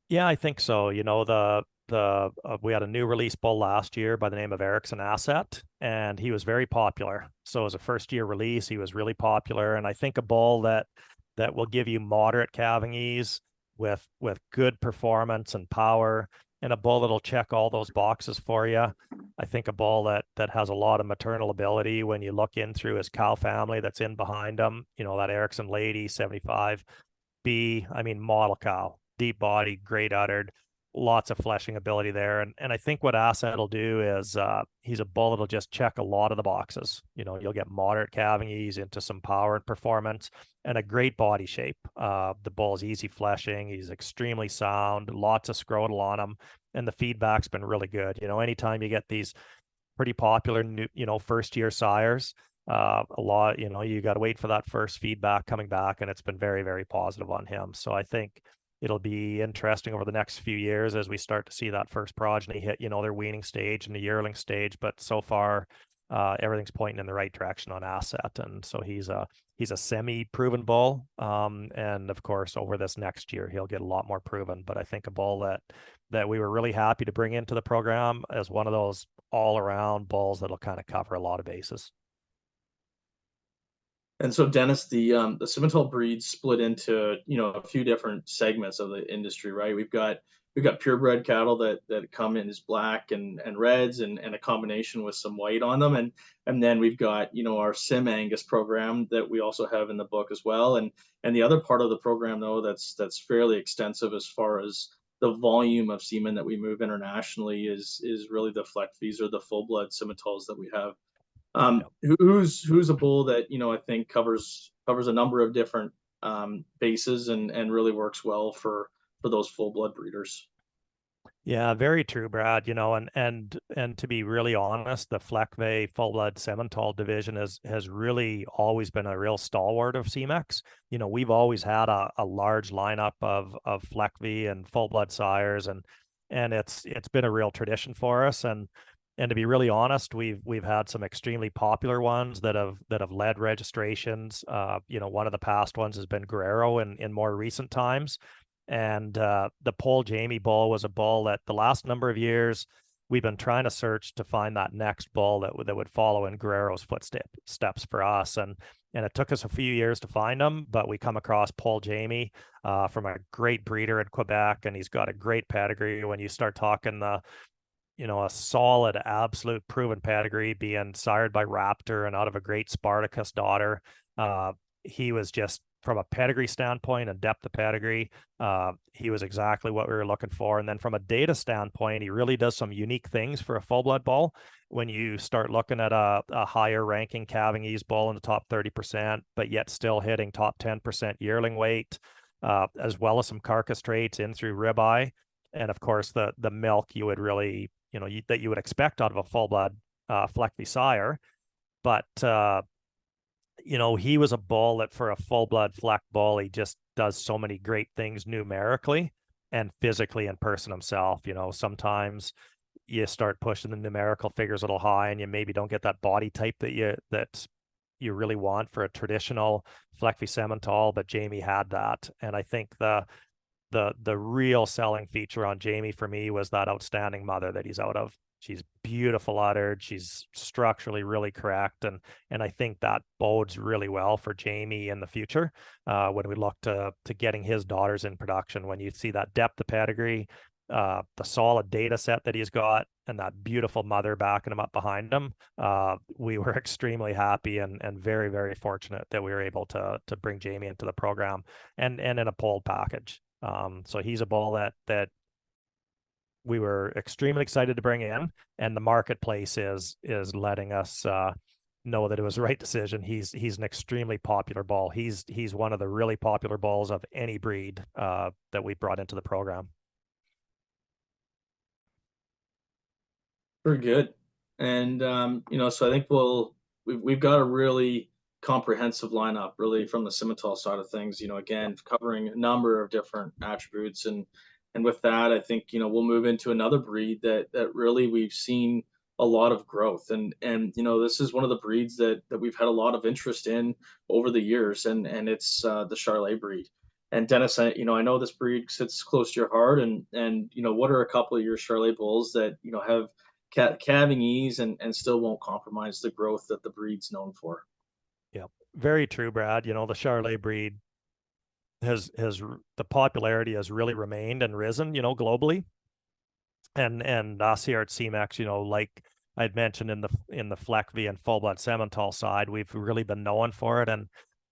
Yeah, I think so. We had a new release bull last year by the name of Ericsson Asset, and he was very popular. So as a first year release, he was really popular. And I think a bull that will give you moderate calving ease with good performance and power, and a bull that'll check all those boxes for you. I think a bull that has a lot of maternal ability when you look in through his cow family that's in behind him. That Ericsson Lady 75B, model cow, deep body, great uddered, lots of fleshing ability there. And I think what Asset will do is he's a bull that'll just check a lot of the boxes. You'll get moderate calving ease into some power and performance and a great body shape. The bull is easy fleshing. He's extremely sound, lots of scrotal on him, and the feedback's been really good. Anytime you get these pretty popular new, first year sires, a lot, you got to wait for that first feedback coming back, and it's been very, very positive on him. So I think it'll be interesting over the next few years as we start to see that first progeny hit, their weaning stage and the yearling stage. But so far, everything's pointing in the right direction on Asset, and so he's a semi-proven bull. And of course, over this next year, he'll get a lot more proven. But I think a bull that we were really happy to bring into the program as one of those all-around bulls that'll kind of cover a lot of bases. And so, Dennis, the Simmental breed split into a few different segments of the industry, right? We've got purebred cattle that come in as black and reds and a combination with some white on them, and then we've got our Sim Angus program that we also have in the book as well, and the other part of the program though that's fairly extensive as far as the volume of semen that we move internationally is really the Fleckviehs or the full blood Simmentals that we have. Who's a bull that I think covers a number of different bases and really works well for those full blood breeders. Yeah, very true, Brad. And to be really honest, the Fleckvieh full blood Simmental division has really always been a real stalwart of Semex. We've always had a large lineup of Fleckvieh and full blood sires, and it's been a real tradition for us. And to be really honest, we've had some extremely popular ones that have led registrations. One of the past ones has been Guerrero in more recent times. And the Pole Jamie bull was a bull that the last number of years we've been trying to search to find that next bull that would follow in Guerrero's footsteps for us. And it took us a few years to find him, but we come across Pole Jamie from a great breeder in Quebec, and he's got a great pedigree. When you start talking a solid, absolute proven pedigree, being sired by Raptor and out of a great Spartacus daughter. He was just from a pedigree standpoint and depth of pedigree, he was exactly what we were looking for. And then from a data standpoint, he really does some unique things for a full-blood bull. When you start looking at a higher ranking calving ease bull in the top 30%, but yet still hitting top 10% yearling weight, as well as some carcass traits in through ribeye. And of course, the milk you would really, that you would expect out of a full-blood Fleckby sire. But, he was a bull that for a full-blood Fleck bull, he just does so many great things numerically and physically in person himself. Sometimes you start pushing the numerical figures a little high and you maybe don't get that body type that you really want for a traditional Fleckby Simmental, but Jamie had that. And I think the real selling feature on Jamie for me was that outstanding mother that he's out of. She's beautiful uddered. She's structurally really correct. And I think that bodes really well for Jamie in the future when we look to getting his daughters in production. When you see that depth of pedigree, the solid data set that he's got, and that beautiful mother backing him up behind him, we were extremely happy and very, very fortunate that we were able to bring Jamie into the program and in a polled package. So he's a bull that we were extremely excited to bring in, and the marketplace is letting us know that it was the right decision. He's an extremely popular bull. He's one of the really popular bulls of any breed that we brought into the program. Very good. And so I think we've got a really comprehensive lineup, really, from the Simmental side of things, again, covering a number of different attributes. And with that, I think, we'll move into another breed that really we've seen a lot of growth. And this is one of the breeds that we've had a lot of interest in over the years, and it's the Charolais breed. And Dennis, I know this breed sits close to your heart, and what are a couple of your Charolais bulls that have calving ease and still won't compromise the growth that the breed's known for? Yeah, very true, Brad. The Charolais breed has the popularity has really remained and risen, globally. And us here at Semex, like I'd mentioned in the Fleckby and full-blood Simmental side, we've really been known for it.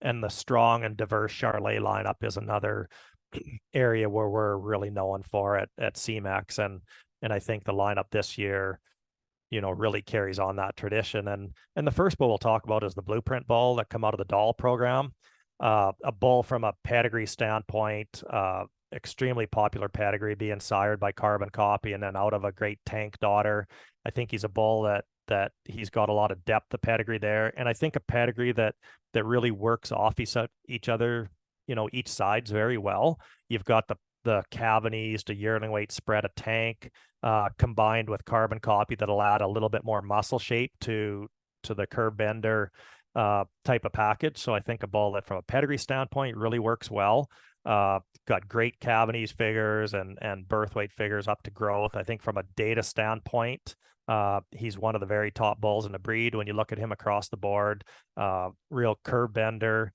And the strong and diverse Charolais lineup is another area where we're really known for it at Semex. And I think the lineup this year, really carries on that tradition. And the first bull we'll talk about is the Blueprint bull that come out of the Doll program. A bull from a pedigree standpoint, extremely popular pedigree, being sired by Carbon Copy and then out of a great tank daughter. I think he's a bull that he's got a lot of depth of pedigree there. And I think a pedigree that really works off each other, each side's very well. You've got the Cavanese to yearling weight spread of tank, combined with Carbon Copy that'll add a little bit more muscle shape to the curb bender type of package. So I think a bull that from a pedigree standpoint really works well. Got great Cavanese figures and birth weight figures up to growth. I think from a data standpoint, he's one of the very top bulls in the breed. When you look at him across the board, real curb bender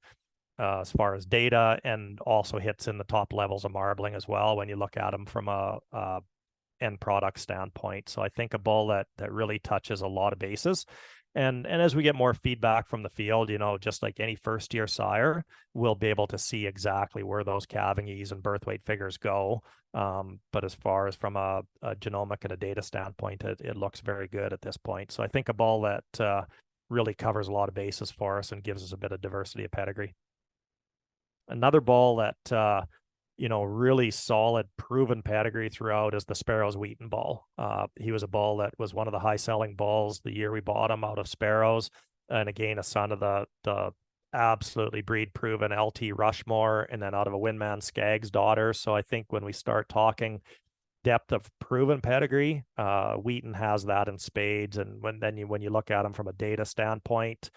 as far as data, and also hits in the top levels of marbling as well when you look at him from a end product standpoint. So I think a bull that really touches a lot of bases. And as we get more feedback from the field, just like any first year sire, we'll be able to see exactly where those calving ease and birth weight figures go. But as far as from a genomic and a data standpoint, it looks very good at this point. So I think a bull that really covers a lot of bases for us and gives us a bit of diversity of pedigree. Another bull that really solid, proven pedigree throughout is the Sparrows Wheaton bull. He was a bull that was one of the high-selling bulls the year we bought him out of Sparrows, and again, a son of the absolutely breed-proven LT Rushmore, and then out of a Windman Skaggs daughter. So I think when we start talking depth of proven pedigree, Wheaton has that in spades. And when you look at him from a data standpoint,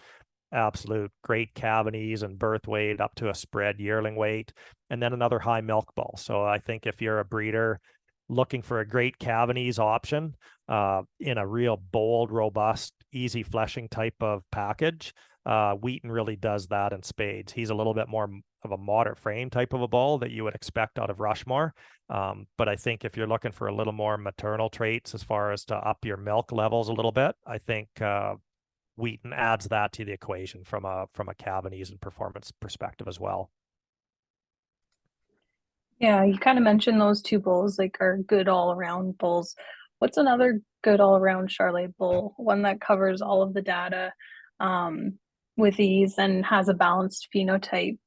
absolute great Cavanese and birth weight up to a spread yearling weight, and then another high milk bull. So I think if you're a breeder looking for a great Cavanese option in a real bold, robust, easy fleshing type of package, Wheaton really does that in spades. He's a little bit more of a moderate frame type of a bull that you would expect out of Rushmore. But I think if you're looking for a little more maternal traits as far as to up your milk levels a little bit, I think Wheaton adds that to the equation from a Cavanese and performance perspective as well. Yeah, you kind of mentioned those two bulls like are good all around bulls. What's another good all around Charolais bull? One that covers all of the data um, with ease and has a balanced phenotype.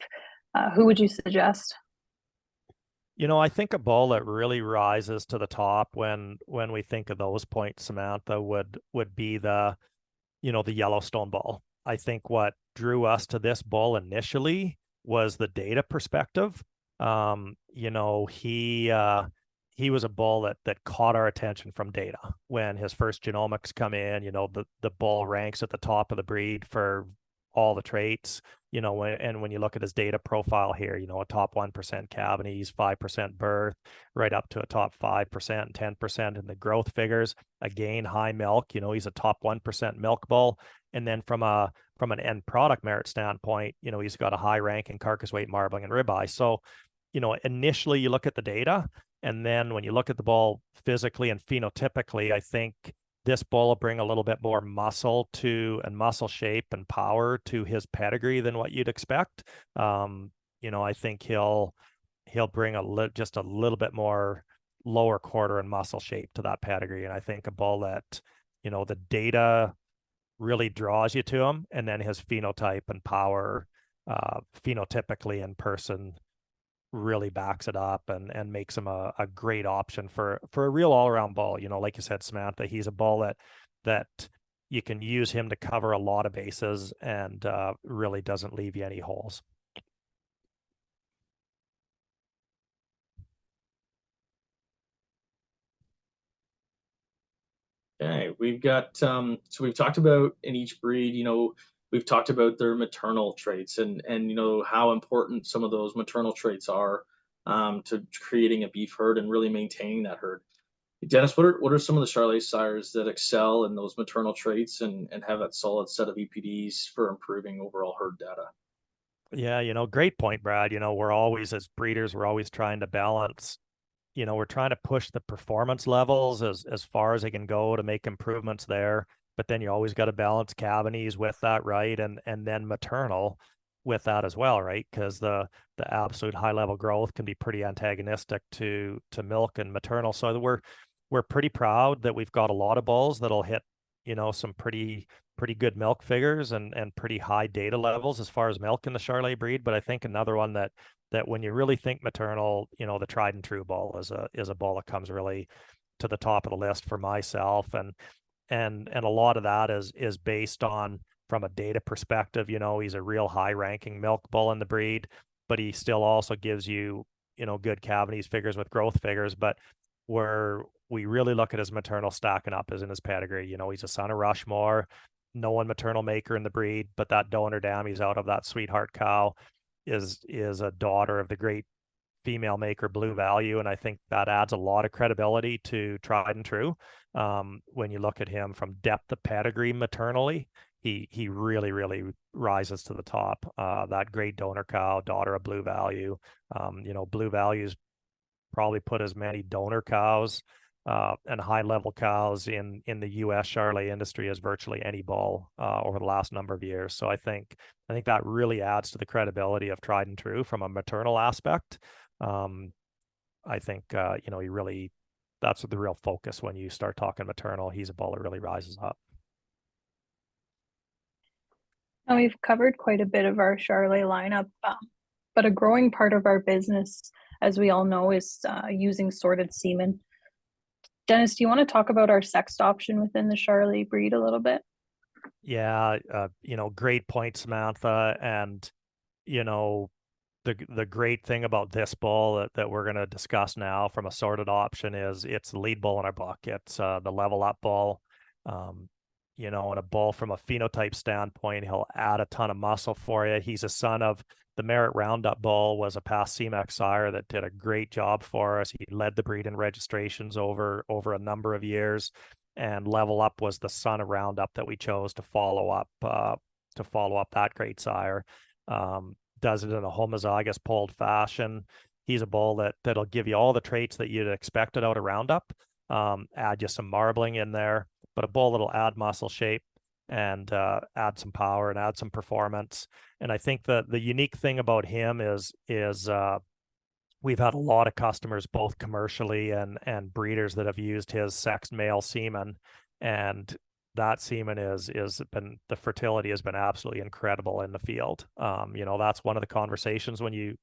Who would you suggest? I think a bull that really rises to the top when we think of those points, Samantha, would be the Yellowstone bull. I think what drew us to this bull initially was the data perspective. He was a bull that caught our attention from data. When his first genomics come in, the bull ranks at the top of the breed for all the traits. When you look at his data profile here, a top 1% cavities, 5% birth, right up to a top 5%, 10% in the growth figures. Again, high milk, he's a top 1% milk bull. And then from an end product merit standpoint, he's got a high rank in carcass weight, marbling, and ribeye. So, initially you look at the data, and then when you look at the bull physically and phenotypically, I think this bull will bring a little bit more muscle and muscle shape and power to his pedigree than what you'd expect. I think he'll bring just a little bit more lower quarter and muscle shape to that pedigree. And I think a bull that, the data really draws you to him, and then his phenotype and power, phenotypically in person, really backs it up and makes him a great option for a real all-around bull. Like you said, Samantha, he's a bull that you can use him to cover a lot of bases and really doesn't leave you any holes. Okay, we've got so we've talked about in each breed, we've talked about their maternal traits and how important some of those maternal traits are to creating a beef herd and really maintaining that herd. Dennis, what are some of the Charolais sires that excel in those maternal traits and have that solid set of EPDs for improving overall herd data? Yeah, great point, Brad. We're always, as breeders, we're always trying to balance. We're trying to push the performance levels as far as they can go to make improvements there. But then you always got to balance cavities with that, right? And then maternal with that as well, right? Because the absolute high level growth can be pretty antagonistic to milk and maternal. So we're pretty proud that we've got a lot of bulls that'll hit, some pretty good milk figures and pretty high data levels as far as milk in the Charolais breed. But I think another one that when you really think maternal, the tried and true bull is a bull that comes really to the top of the list for myself. And a lot of that is based on, from a data perspective, he's a real high ranking milk bull in the breed, but he still also gives you, good cavities figures with growth figures. But where we really look at his maternal stacking up is in his pedigree. He's a son of Rushmore, no one maternal maker in the breed, but that donor dam he's out of, that sweetheart cow, is a daughter of the great female maker Blue Value, and I think that adds a lot of credibility to tried and true. When you look at him from depth of pedigree maternally, he really rises to the top. That great donor cow, daughter of Blue Value. Blue Value's probably put as many donor cows and high level cows in the U.S. Charolais industry as virtually any bull over the last number of years. So I think that really adds to the credibility of tried and true from a maternal aspect. I think he really, that's the real focus when you start talking maternal. He's a bull that really rises up. Now we've covered quite a bit of our Charolais lineup, but a growing part of our business, as we all know, is using sorted semen. Dennis, do you want to talk about our sexed option within the Charolais breed a little bit? Yeah, great point, Samantha. And, the great thing about this bull that we're going to discuss now from a sorted option is it's the lead bull in our book. It's the level up bull. And a bull from a phenotype standpoint, he'll add a ton of muscle for you. He's a son of the Merit Roundup bull, was a past Semex sire that did a great job for us. He led the breed in registrations over a number of years, and Level Up was the son of Roundup that we chose to follow up that great sire. Does it in a homozygous polled fashion. He's a bull that'll give you all the traits that you'd expected out of Roundup. Add you some marbling in there, but a bull that'll add muscle shape and add some power and add some performance. And I think the unique thing about him is we've had a lot of customers, both commercially and breeders, that have used his sexed male semen, and that semen is been, the fertility has been absolutely incredible in the field. You know, that's one of the conversations when you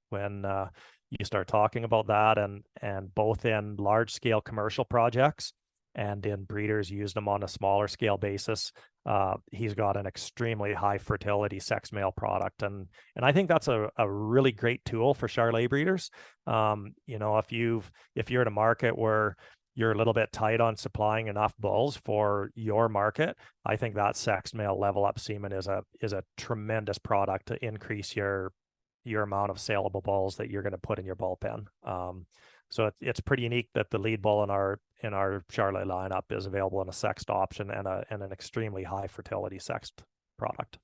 start talking about that, and both in large scale commercial projects and in breeders use them on a smaller scale basis. He's got an extremely high fertility sex male product, and I think that's a really great tool for Charolais breeders. You know, if you're in a market where you're a little bit tight on supplying enough bulls for your market, I think that sex male level up semen is a tremendous product to increase your amount of saleable bulls that you're going to put in your bullpen. So it's pretty unique that the lead bull in our Charolais lineup is available in a sexed option and an extremely high fertility sexed product.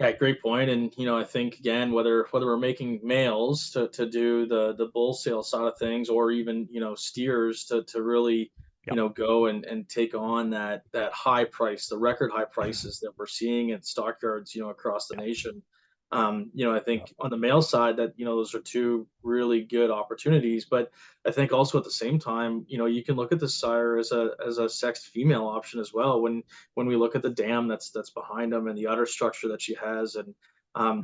Yeah, great point. And you know, I think again, whether we're making males to do the bull sale side of things, or even, you know, steers to really, you know, go and take on that high price, the record high prices that we're seeing at stockyards, you know, across the nation. You know, I think on the male side that, you know, those are two really good opportunities, but I think also at the same time, you know, you can look at the sire as a sexed female option as well. When we look at the dam that's behind him and the udder structure that she has, and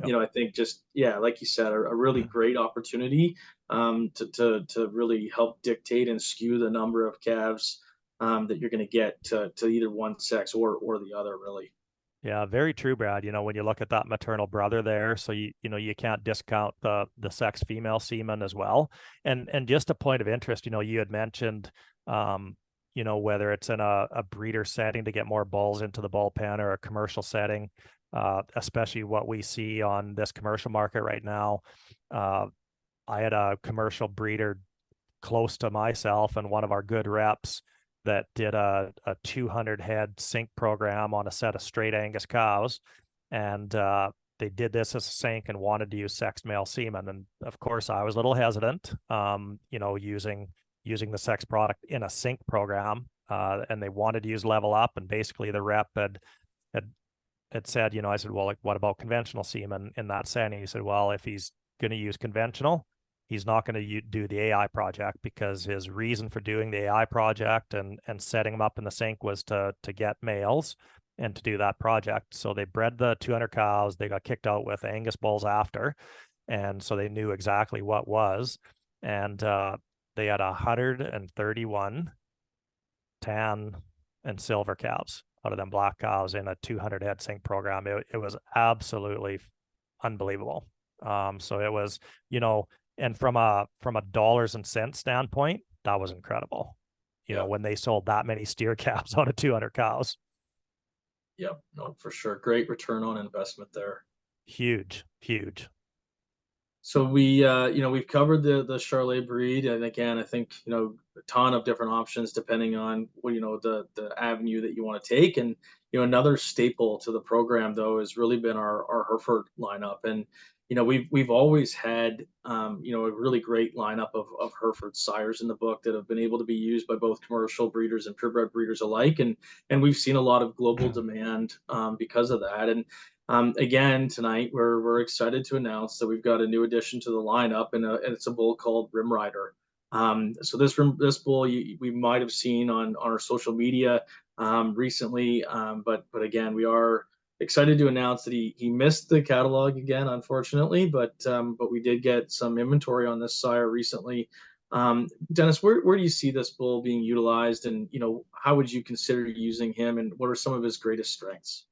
you know, I think just, yeah, like you said, a really great opportunity to really help dictate and skew the number of calves that you're going to get to either one sex or the other, really. Yeah, very true, Brad. You know, when you look at that maternal brother there, so you know, you can't discount the sex female semen as well. And just a point of interest, you know, you had mentioned, you know, whether it's in a breeder setting to get more bulls into the bullpen or a commercial setting, especially what we see on this commercial market right now. I had a commercial breeder close to myself and one of our good reps that did a 200 head sync program on a set of straight Angus cows. And they did this as a sync and wanted to use sexed male semen. And of course, I was a little hesitant, you know, using the sex product in a sync program. And they wanted to use level up. And basically the rep had said, you know, I said, well, like, what about conventional semen in that setting? He said, well, if he's going to use conventional, he's not going to do the AI project, because his reason for doing the AI project and setting them up in the sink was to get males and to do that project. So they bred the 200 cows. They got kicked out with Angus bulls after. And so they knew exactly what was. And they had 131 tan and silver calves out of them black cows in a 200 head sync program. It was absolutely unbelievable. So it was, you know, and from a dollars and cents standpoint, that was incredible. You know, when they sold that many steer calves out of 200 cows. Yep, no, for sure. Great return on investment there. Huge. So we, you know, we've covered the Charolais breed, and again, I think, you know, a ton of different options depending on what, you know, the avenue that you want to take. And you know, another staple to the program though has really been our Hereford lineup. And you know, we've always had, you know, a really great lineup of Hereford sires in the book that have been able to be used by both commercial breeders and purebred breeders alike. And we've seen a lot of global demand because of that. And again, tonight we're excited to announce that we've got a new addition to the lineup, and it's a bull called Rimrider. So this bull we might have seen on our social media recently, but again, we are excited to announce that he missed the catalog again, unfortunately, but we did get some inventory on this sire recently. Dennis, where do you see this bull being utilized, and you know, how would you consider using him, and what are some of his greatest strengths?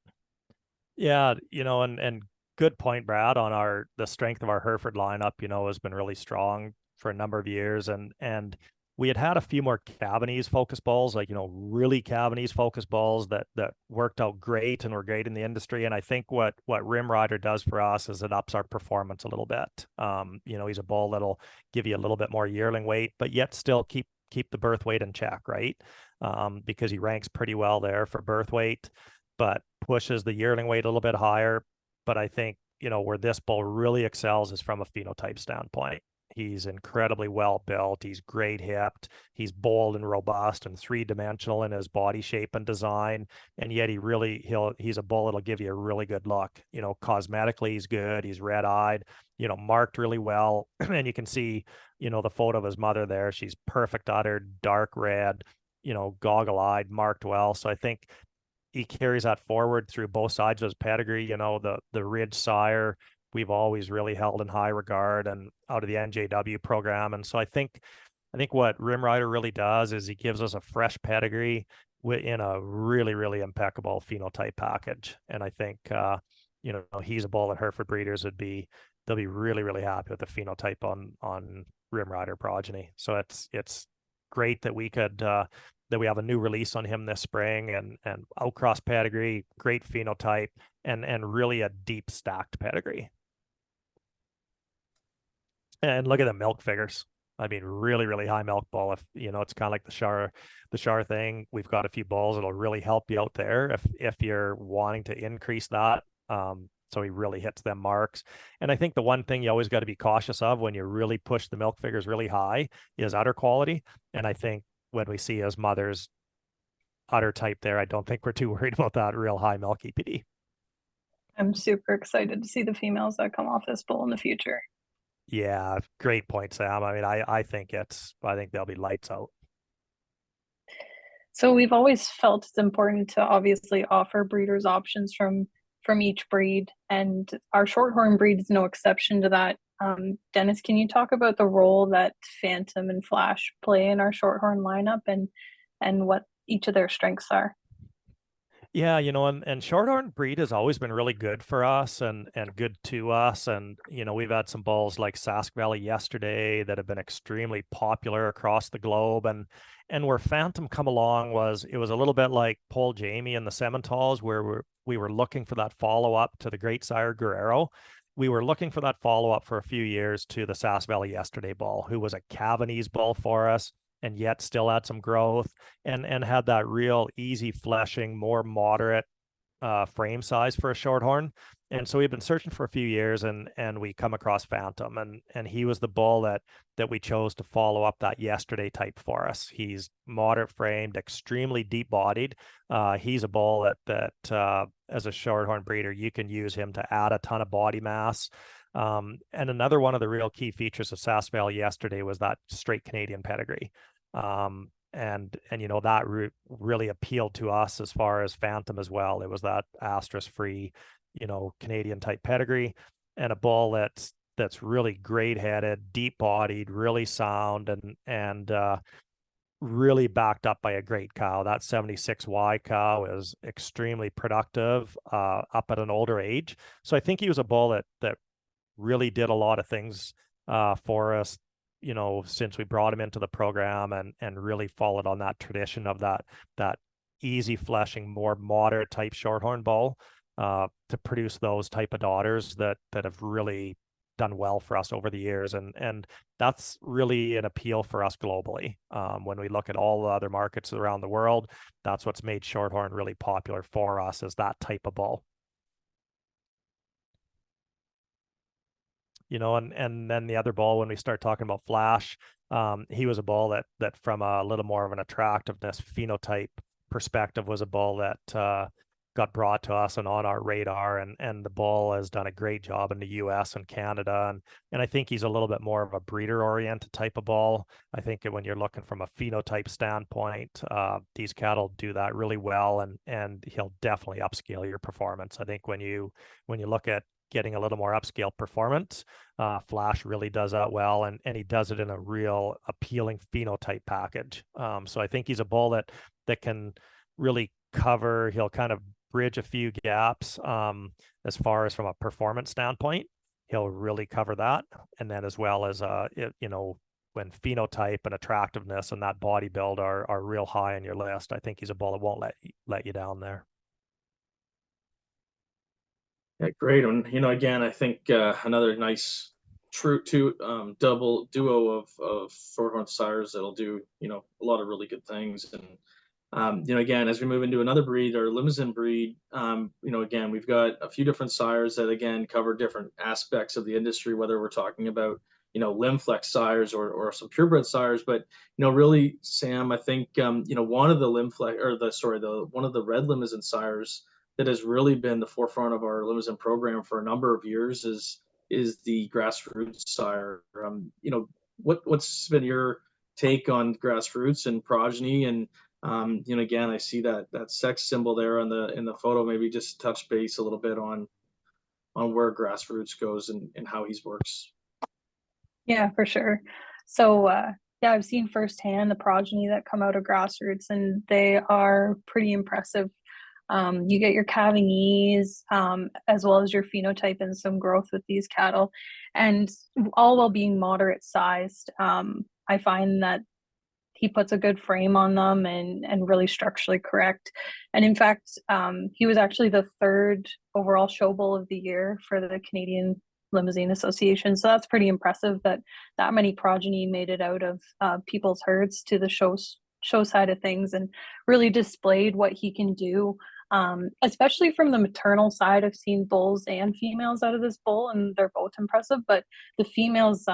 Yeah, you know, and good point, Brad, on the strength of our Hereford lineup, you know, has been really strong for a number of years. And we had a few more Cabanese focus balls, like, you know, really Cabanese focus balls that worked out great and were great in the industry. And I think what Rimrider does for us is it ups our performance a little bit. You know, he's a bull that'll give you a little bit more yearling weight, but yet still keep the birth weight in check, right? Because he ranks pretty well there for birth weight, but pushes the yearling weight a little bit higher. But I think, you know, where this bull really excels is from a phenotype standpoint. He's incredibly well built. He's great hipped. He's bold and robust and three-dimensional in his body shape and design. And yet he's a bull that'll give you a really good look. You know, cosmetically, he's good. He's red-eyed, you know, marked really well. And you can see, you know, the photo of his mother there. She's perfect uddered, dark red, you know, goggle-eyed, marked well. So I think he carries that forward through both sides of his pedigree. You know, the Ridge sire, we've always really held in high regard and out of the NJW program. And so I think what Rimrider really does is he gives us a fresh pedigree in a really, really impeccable phenotype package. And I think, you know, he's a bull that Hereford breeders they'll be really, really happy with the phenotype on Rimrider progeny. So it's great that we have a new release on him this spring and outcross pedigree, great phenotype, and really a deep stacked pedigree. And look at the milk figures. I mean, really, really high milk bull. If you know, it's kind of like the Shar thing. We've got a few bulls that'll really help you out there if you're wanting to increase that. So he really hits them marks. And I think the one thing you always got to be cautious of when you really push the milk figures really high is udder quality. And I think when we see his mother's udder type there, I don't think we're too worried about that real high milk EPD. I'm super excited to see the females that come off this bull in the future. Yeah, great point, Sam. I mean, I think they'll be lights out. So we've always felt it's important to obviously offer breeders options from each breed, and our shorthorn breed is no exception to that. Dennis, can you talk about the role that Phantom and Flash play in our shorthorn lineup and what each of their strengths are? Yeah, you know, and shorthorn breed has always been really good for us and good to us. And, you know, we've had some bulls like Sask Valley yesterday that have been extremely popular across the globe. And where Phantom come along it was a little bit like Paul Jamie and the Simmentals, where we were looking for that follow-up to the great sire Guerrero. We were looking for that follow-up for a few years to the Sask Valley yesterday bull, who was a Cavanese bull for us, and yet still had some growth and had that real easy fleshing, more moderate frame size for a shorthorn. And so we've been searching for a few years and we come across Phantom and he was the bull that we chose to follow up that yesterday type for us. He's moderate framed, extremely deep bodied. He's a bull that as a shorthorn breeder, you can use him to add a ton of body mass. And another one of the real key features of Sask Valley yesterday was that straight Canadian pedigree. And you know, that really appealed to us as far as Phantom as well. It was that asterisk free, you know, Canadian type pedigree, and a bull that's really great headed, deep bodied, really sound, and really backed up by a great cow. That 76Y cow is extremely productive up at an older age. So I think he was a bull that really did a lot of things for us, you know, since we brought him into the program and really followed on that tradition of that easy fleshing, more moderate type shorthorn bull to produce those type of daughters that have really done well for us over the years. And that's really an appeal for us globally. When we look at all the other markets around the world, that's what's made shorthorn really popular for us, is that type of bull. You know, and then the other bull, when we start talking about Flash, he was a bull that from a little more of an attractiveness phenotype perspective was a bull that got brought to us and on our radar, and the bull has done a great job in the US and Canada, and I think he's a little bit more of a breeder oriented type of bull. I think when you're looking from a phenotype standpoint, these cattle do that really well, and he'll definitely upscale your performance. I think when you look at getting a little more upscale performance, Flash really does that well, and he does it in a real appealing phenotype package. So I think he's a bull that can really cover, he'll kind of bridge a few gaps as far as from a performance standpoint. He'll really cover that. And then as well as, you know, when phenotype and attractiveness and that body build are real high on your list, I think he's a bull that won't let you down there. Yeah, great. And, you know, again, I think another nice double duo of shorthorn sires that'll do, you know, a lot of really good things. And, you know, again, as we move into another breed, our Limousin breed, you know, again, we've got a few different sires that, again, cover different aspects of the industry, whether we're talking about, limb flex sires or some purebred sires. But really, Sam, I think one of the limb flex or one of the red Limousin sires that has really been the forefront of our Limousin program for a number of years is the grassroots sire. What's been your take on grassroots and progeny? And again, I see that sex symbol there in the photo. Maybe just touch base a little bit on where grassroots goes and how he works. Yeah, for sure. So yeah, I've seen firsthand the progeny that come out of grassroots, and they are pretty impressive. You get your calving ease, as well as your phenotype and some growth with these cattle, and all while being moderate sized. I find that he puts a good frame on them and really structurally correct. And in fact, he was actually the third overall show bull of the year for the Canadian Limousin Association. So that's pretty impressive that many progeny made it out of people's herds to the show side of things, and really displayed what he can do. Especially from the maternal side, I've seen bulls and females out of this bull, and they're both impressive. But the females,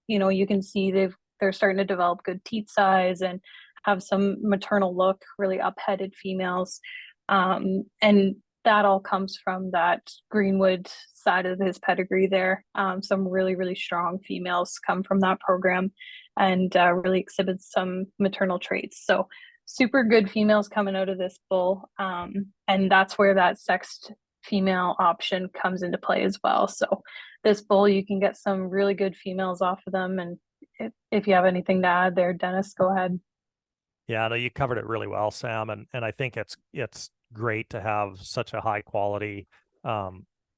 you can see they're starting to develop good teat size and have some maternal look, really up-headed females. And that all comes from that Greenwood side of his pedigree there. Some really, really strong females come from that program, and really exhibit some maternal traits. So super good females coming out of this bull. And that's where that sexed female option comes into play as well. So this bull, you can get some really good females off of them. And if you have anything to add there, Dennis, go ahead. Yeah, no, you covered it really well, Sam. And I think it's great to have such a high quality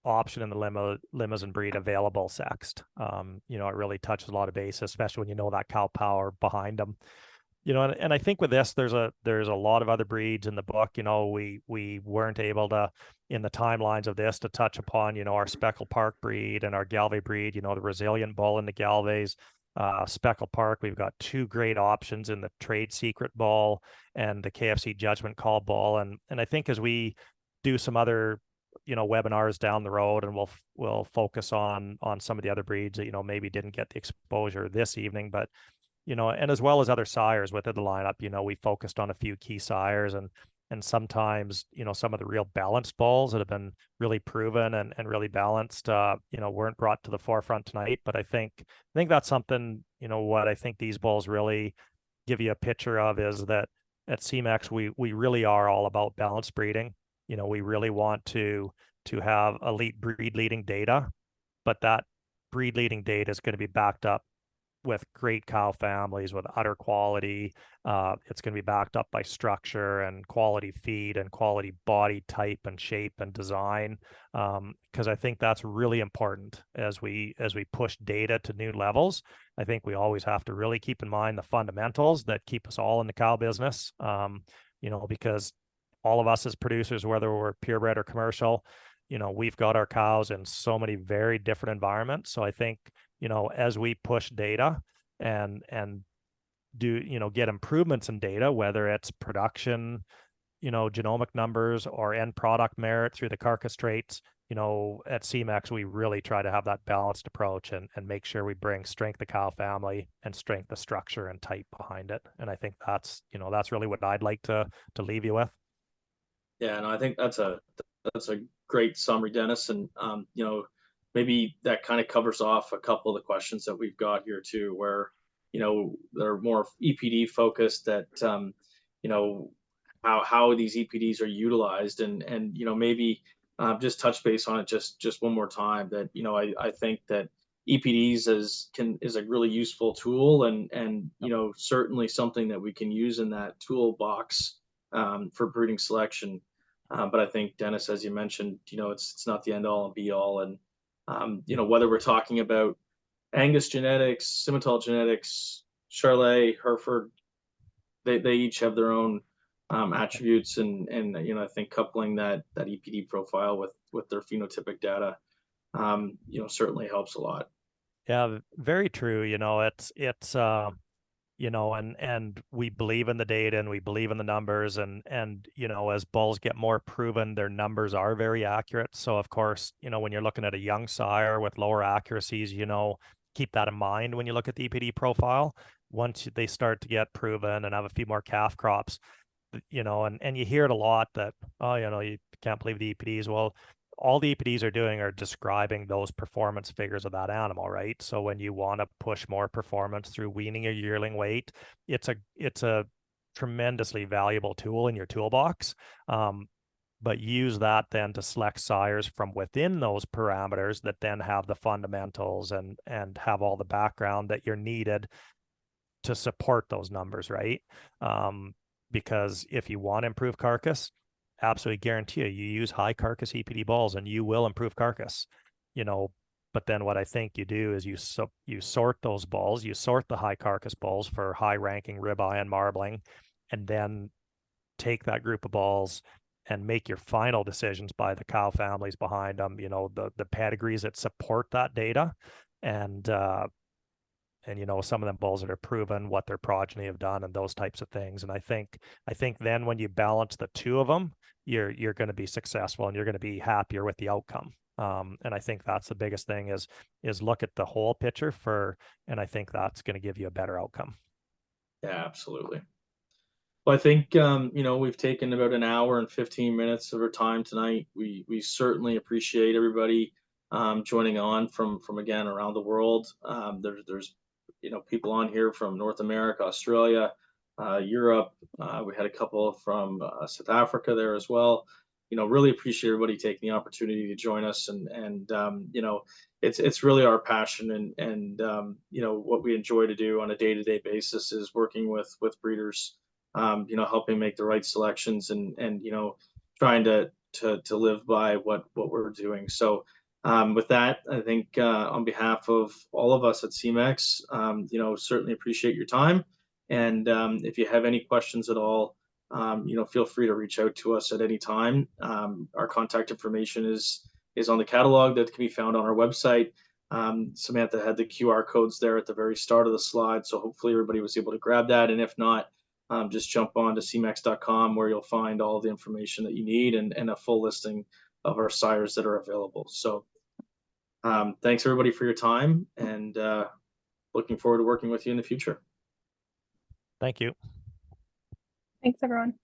option in the Limousin breed available sexed. It really touches a lot of bases, especially when you know that cow power behind them. And I think with this, there's a lot of other breeds in the book. We weren't able to, in the timelines of this, to touch upon, our Speckled Park breed and our Galway breed, the Resilient bull and the Galways. Speckled Park, we've got two great options in the Trade Secret bull and the KFC Judgment Call bull. And I think as we do some other, webinars down the road, and we'll focus on some of the other breeds that, maybe didn't get the exposure this evening, but and as well as other sires within the lineup, we focused on a few key sires, and sometimes, some of the real balanced bulls that have been really proven and really balanced, weren't brought to the forefront tonight. But I think that's something, what I think these bulls really give you a picture of is that at Semex, we really are all about balanced breeding. We really want to have elite breed leading data, but that breed leading data is going to be backed up with great cow families with utter quality. It's going to be backed up by structure and quality feed and quality body type and shape and design, because I think that's really important as we push data to new levels. I think we always have to really keep in mind the fundamentals that keep us all in the cow business, because all of us as producers, whether we're purebred or commercial, we've got our cows in so many very different environments. So I think, as we push data and do, get improvements in data, whether it's production, genomic numbers or end product merit through the carcass traits, at Semex, we really try to have that balanced approach and make sure we bring strength of cow family and strength of structure and type behind it. And I think that's really what I'd like to leave you with. Yeah, and I think that's a great summary, Dennis. And maybe that kind of covers off a couple of the questions that we've got here too, where they're more EPD focused, that how these EPDs are utilized, and maybe just touch base on it just one more time, that I think that EPDs is a really useful tool, and certainly something that we can use in that toolbox for breeding selection. But I think, Dennis, as you mentioned, it's not the end all and be all. And whether we're talking about Angus genetics, Simmental genetics, Charolais, Hereford, they each have their own attributes, and I think coupling that EPD profile with their phenotypic data, certainly helps a lot. Yeah, very true. It's and we believe in the data and we believe in the numbers, and as bulls get more proven, their numbers are very accurate. So of course, when you're looking at a young sire with lower accuracies, keep that in mind when you look at the EPD profile. Once they start to get proven and have a few more calf crops, you know, and you hear it a lot that, oh, you know, you can't believe the EPDs. Well, all the EPDs are doing are describing those performance figures of that animal, right? So when you want to push more performance through weaning a yearling weight, it's a tremendously valuable tool in your toolbox. But use that then to select sires from within those parameters that then have the fundamentals and have all the background that you're needed to support those numbers, right? Because if you want to improve carcass, absolutely guarantee you use high carcass EPD bulls and you will improve carcass, you know. But then what I think you do is you sort those bulls, you sort the high carcass bulls for high ranking ribeye and marbling, and then take that group of bulls and make your final decisions by the cow families behind them, you know, the pedigrees that support that data, and you know, some of them bulls that are proven, what their progeny have done, and those types of things. And I think then when you balance the two of them, you're going to be successful and you're going to be happier with the outcome. And I think that's the biggest thing is look at the whole picture and I think that's going to give you a better outcome. Yeah, absolutely. Well, I think you know, we've taken about an hour and 15 minutes of our time tonight. We certainly appreciate everybody joining on from again around the world. There's you know, people on here from North America, Australia, Europe. We had a couple from South Africa there as well. You know, really appreciate everybody taking the opportunity to join us, and you know, it's really our passion, and you know, what we enjoy to do on a day-to-day basis is working with breeders, you know, helping make the right selections, and you know, trying to live by what we're doing. So with that, I think on behalf of all of us at Semex, you know, certainly appreciate your time. And if you have any questions at all, you know, feel free to reach out to us at any time. Our contact information is on the catalog that can be found on our website. Samantha had the QR codes there at the very start of the slide, so hopefully everybody was able to grab that. And if not, just jump on to cmex.com where you'll find all the information that you need, and a full listing of our sires that are available. So thanks everybody for your time, and looking forward to working with you in the future. Thank you. Thanks, everyone.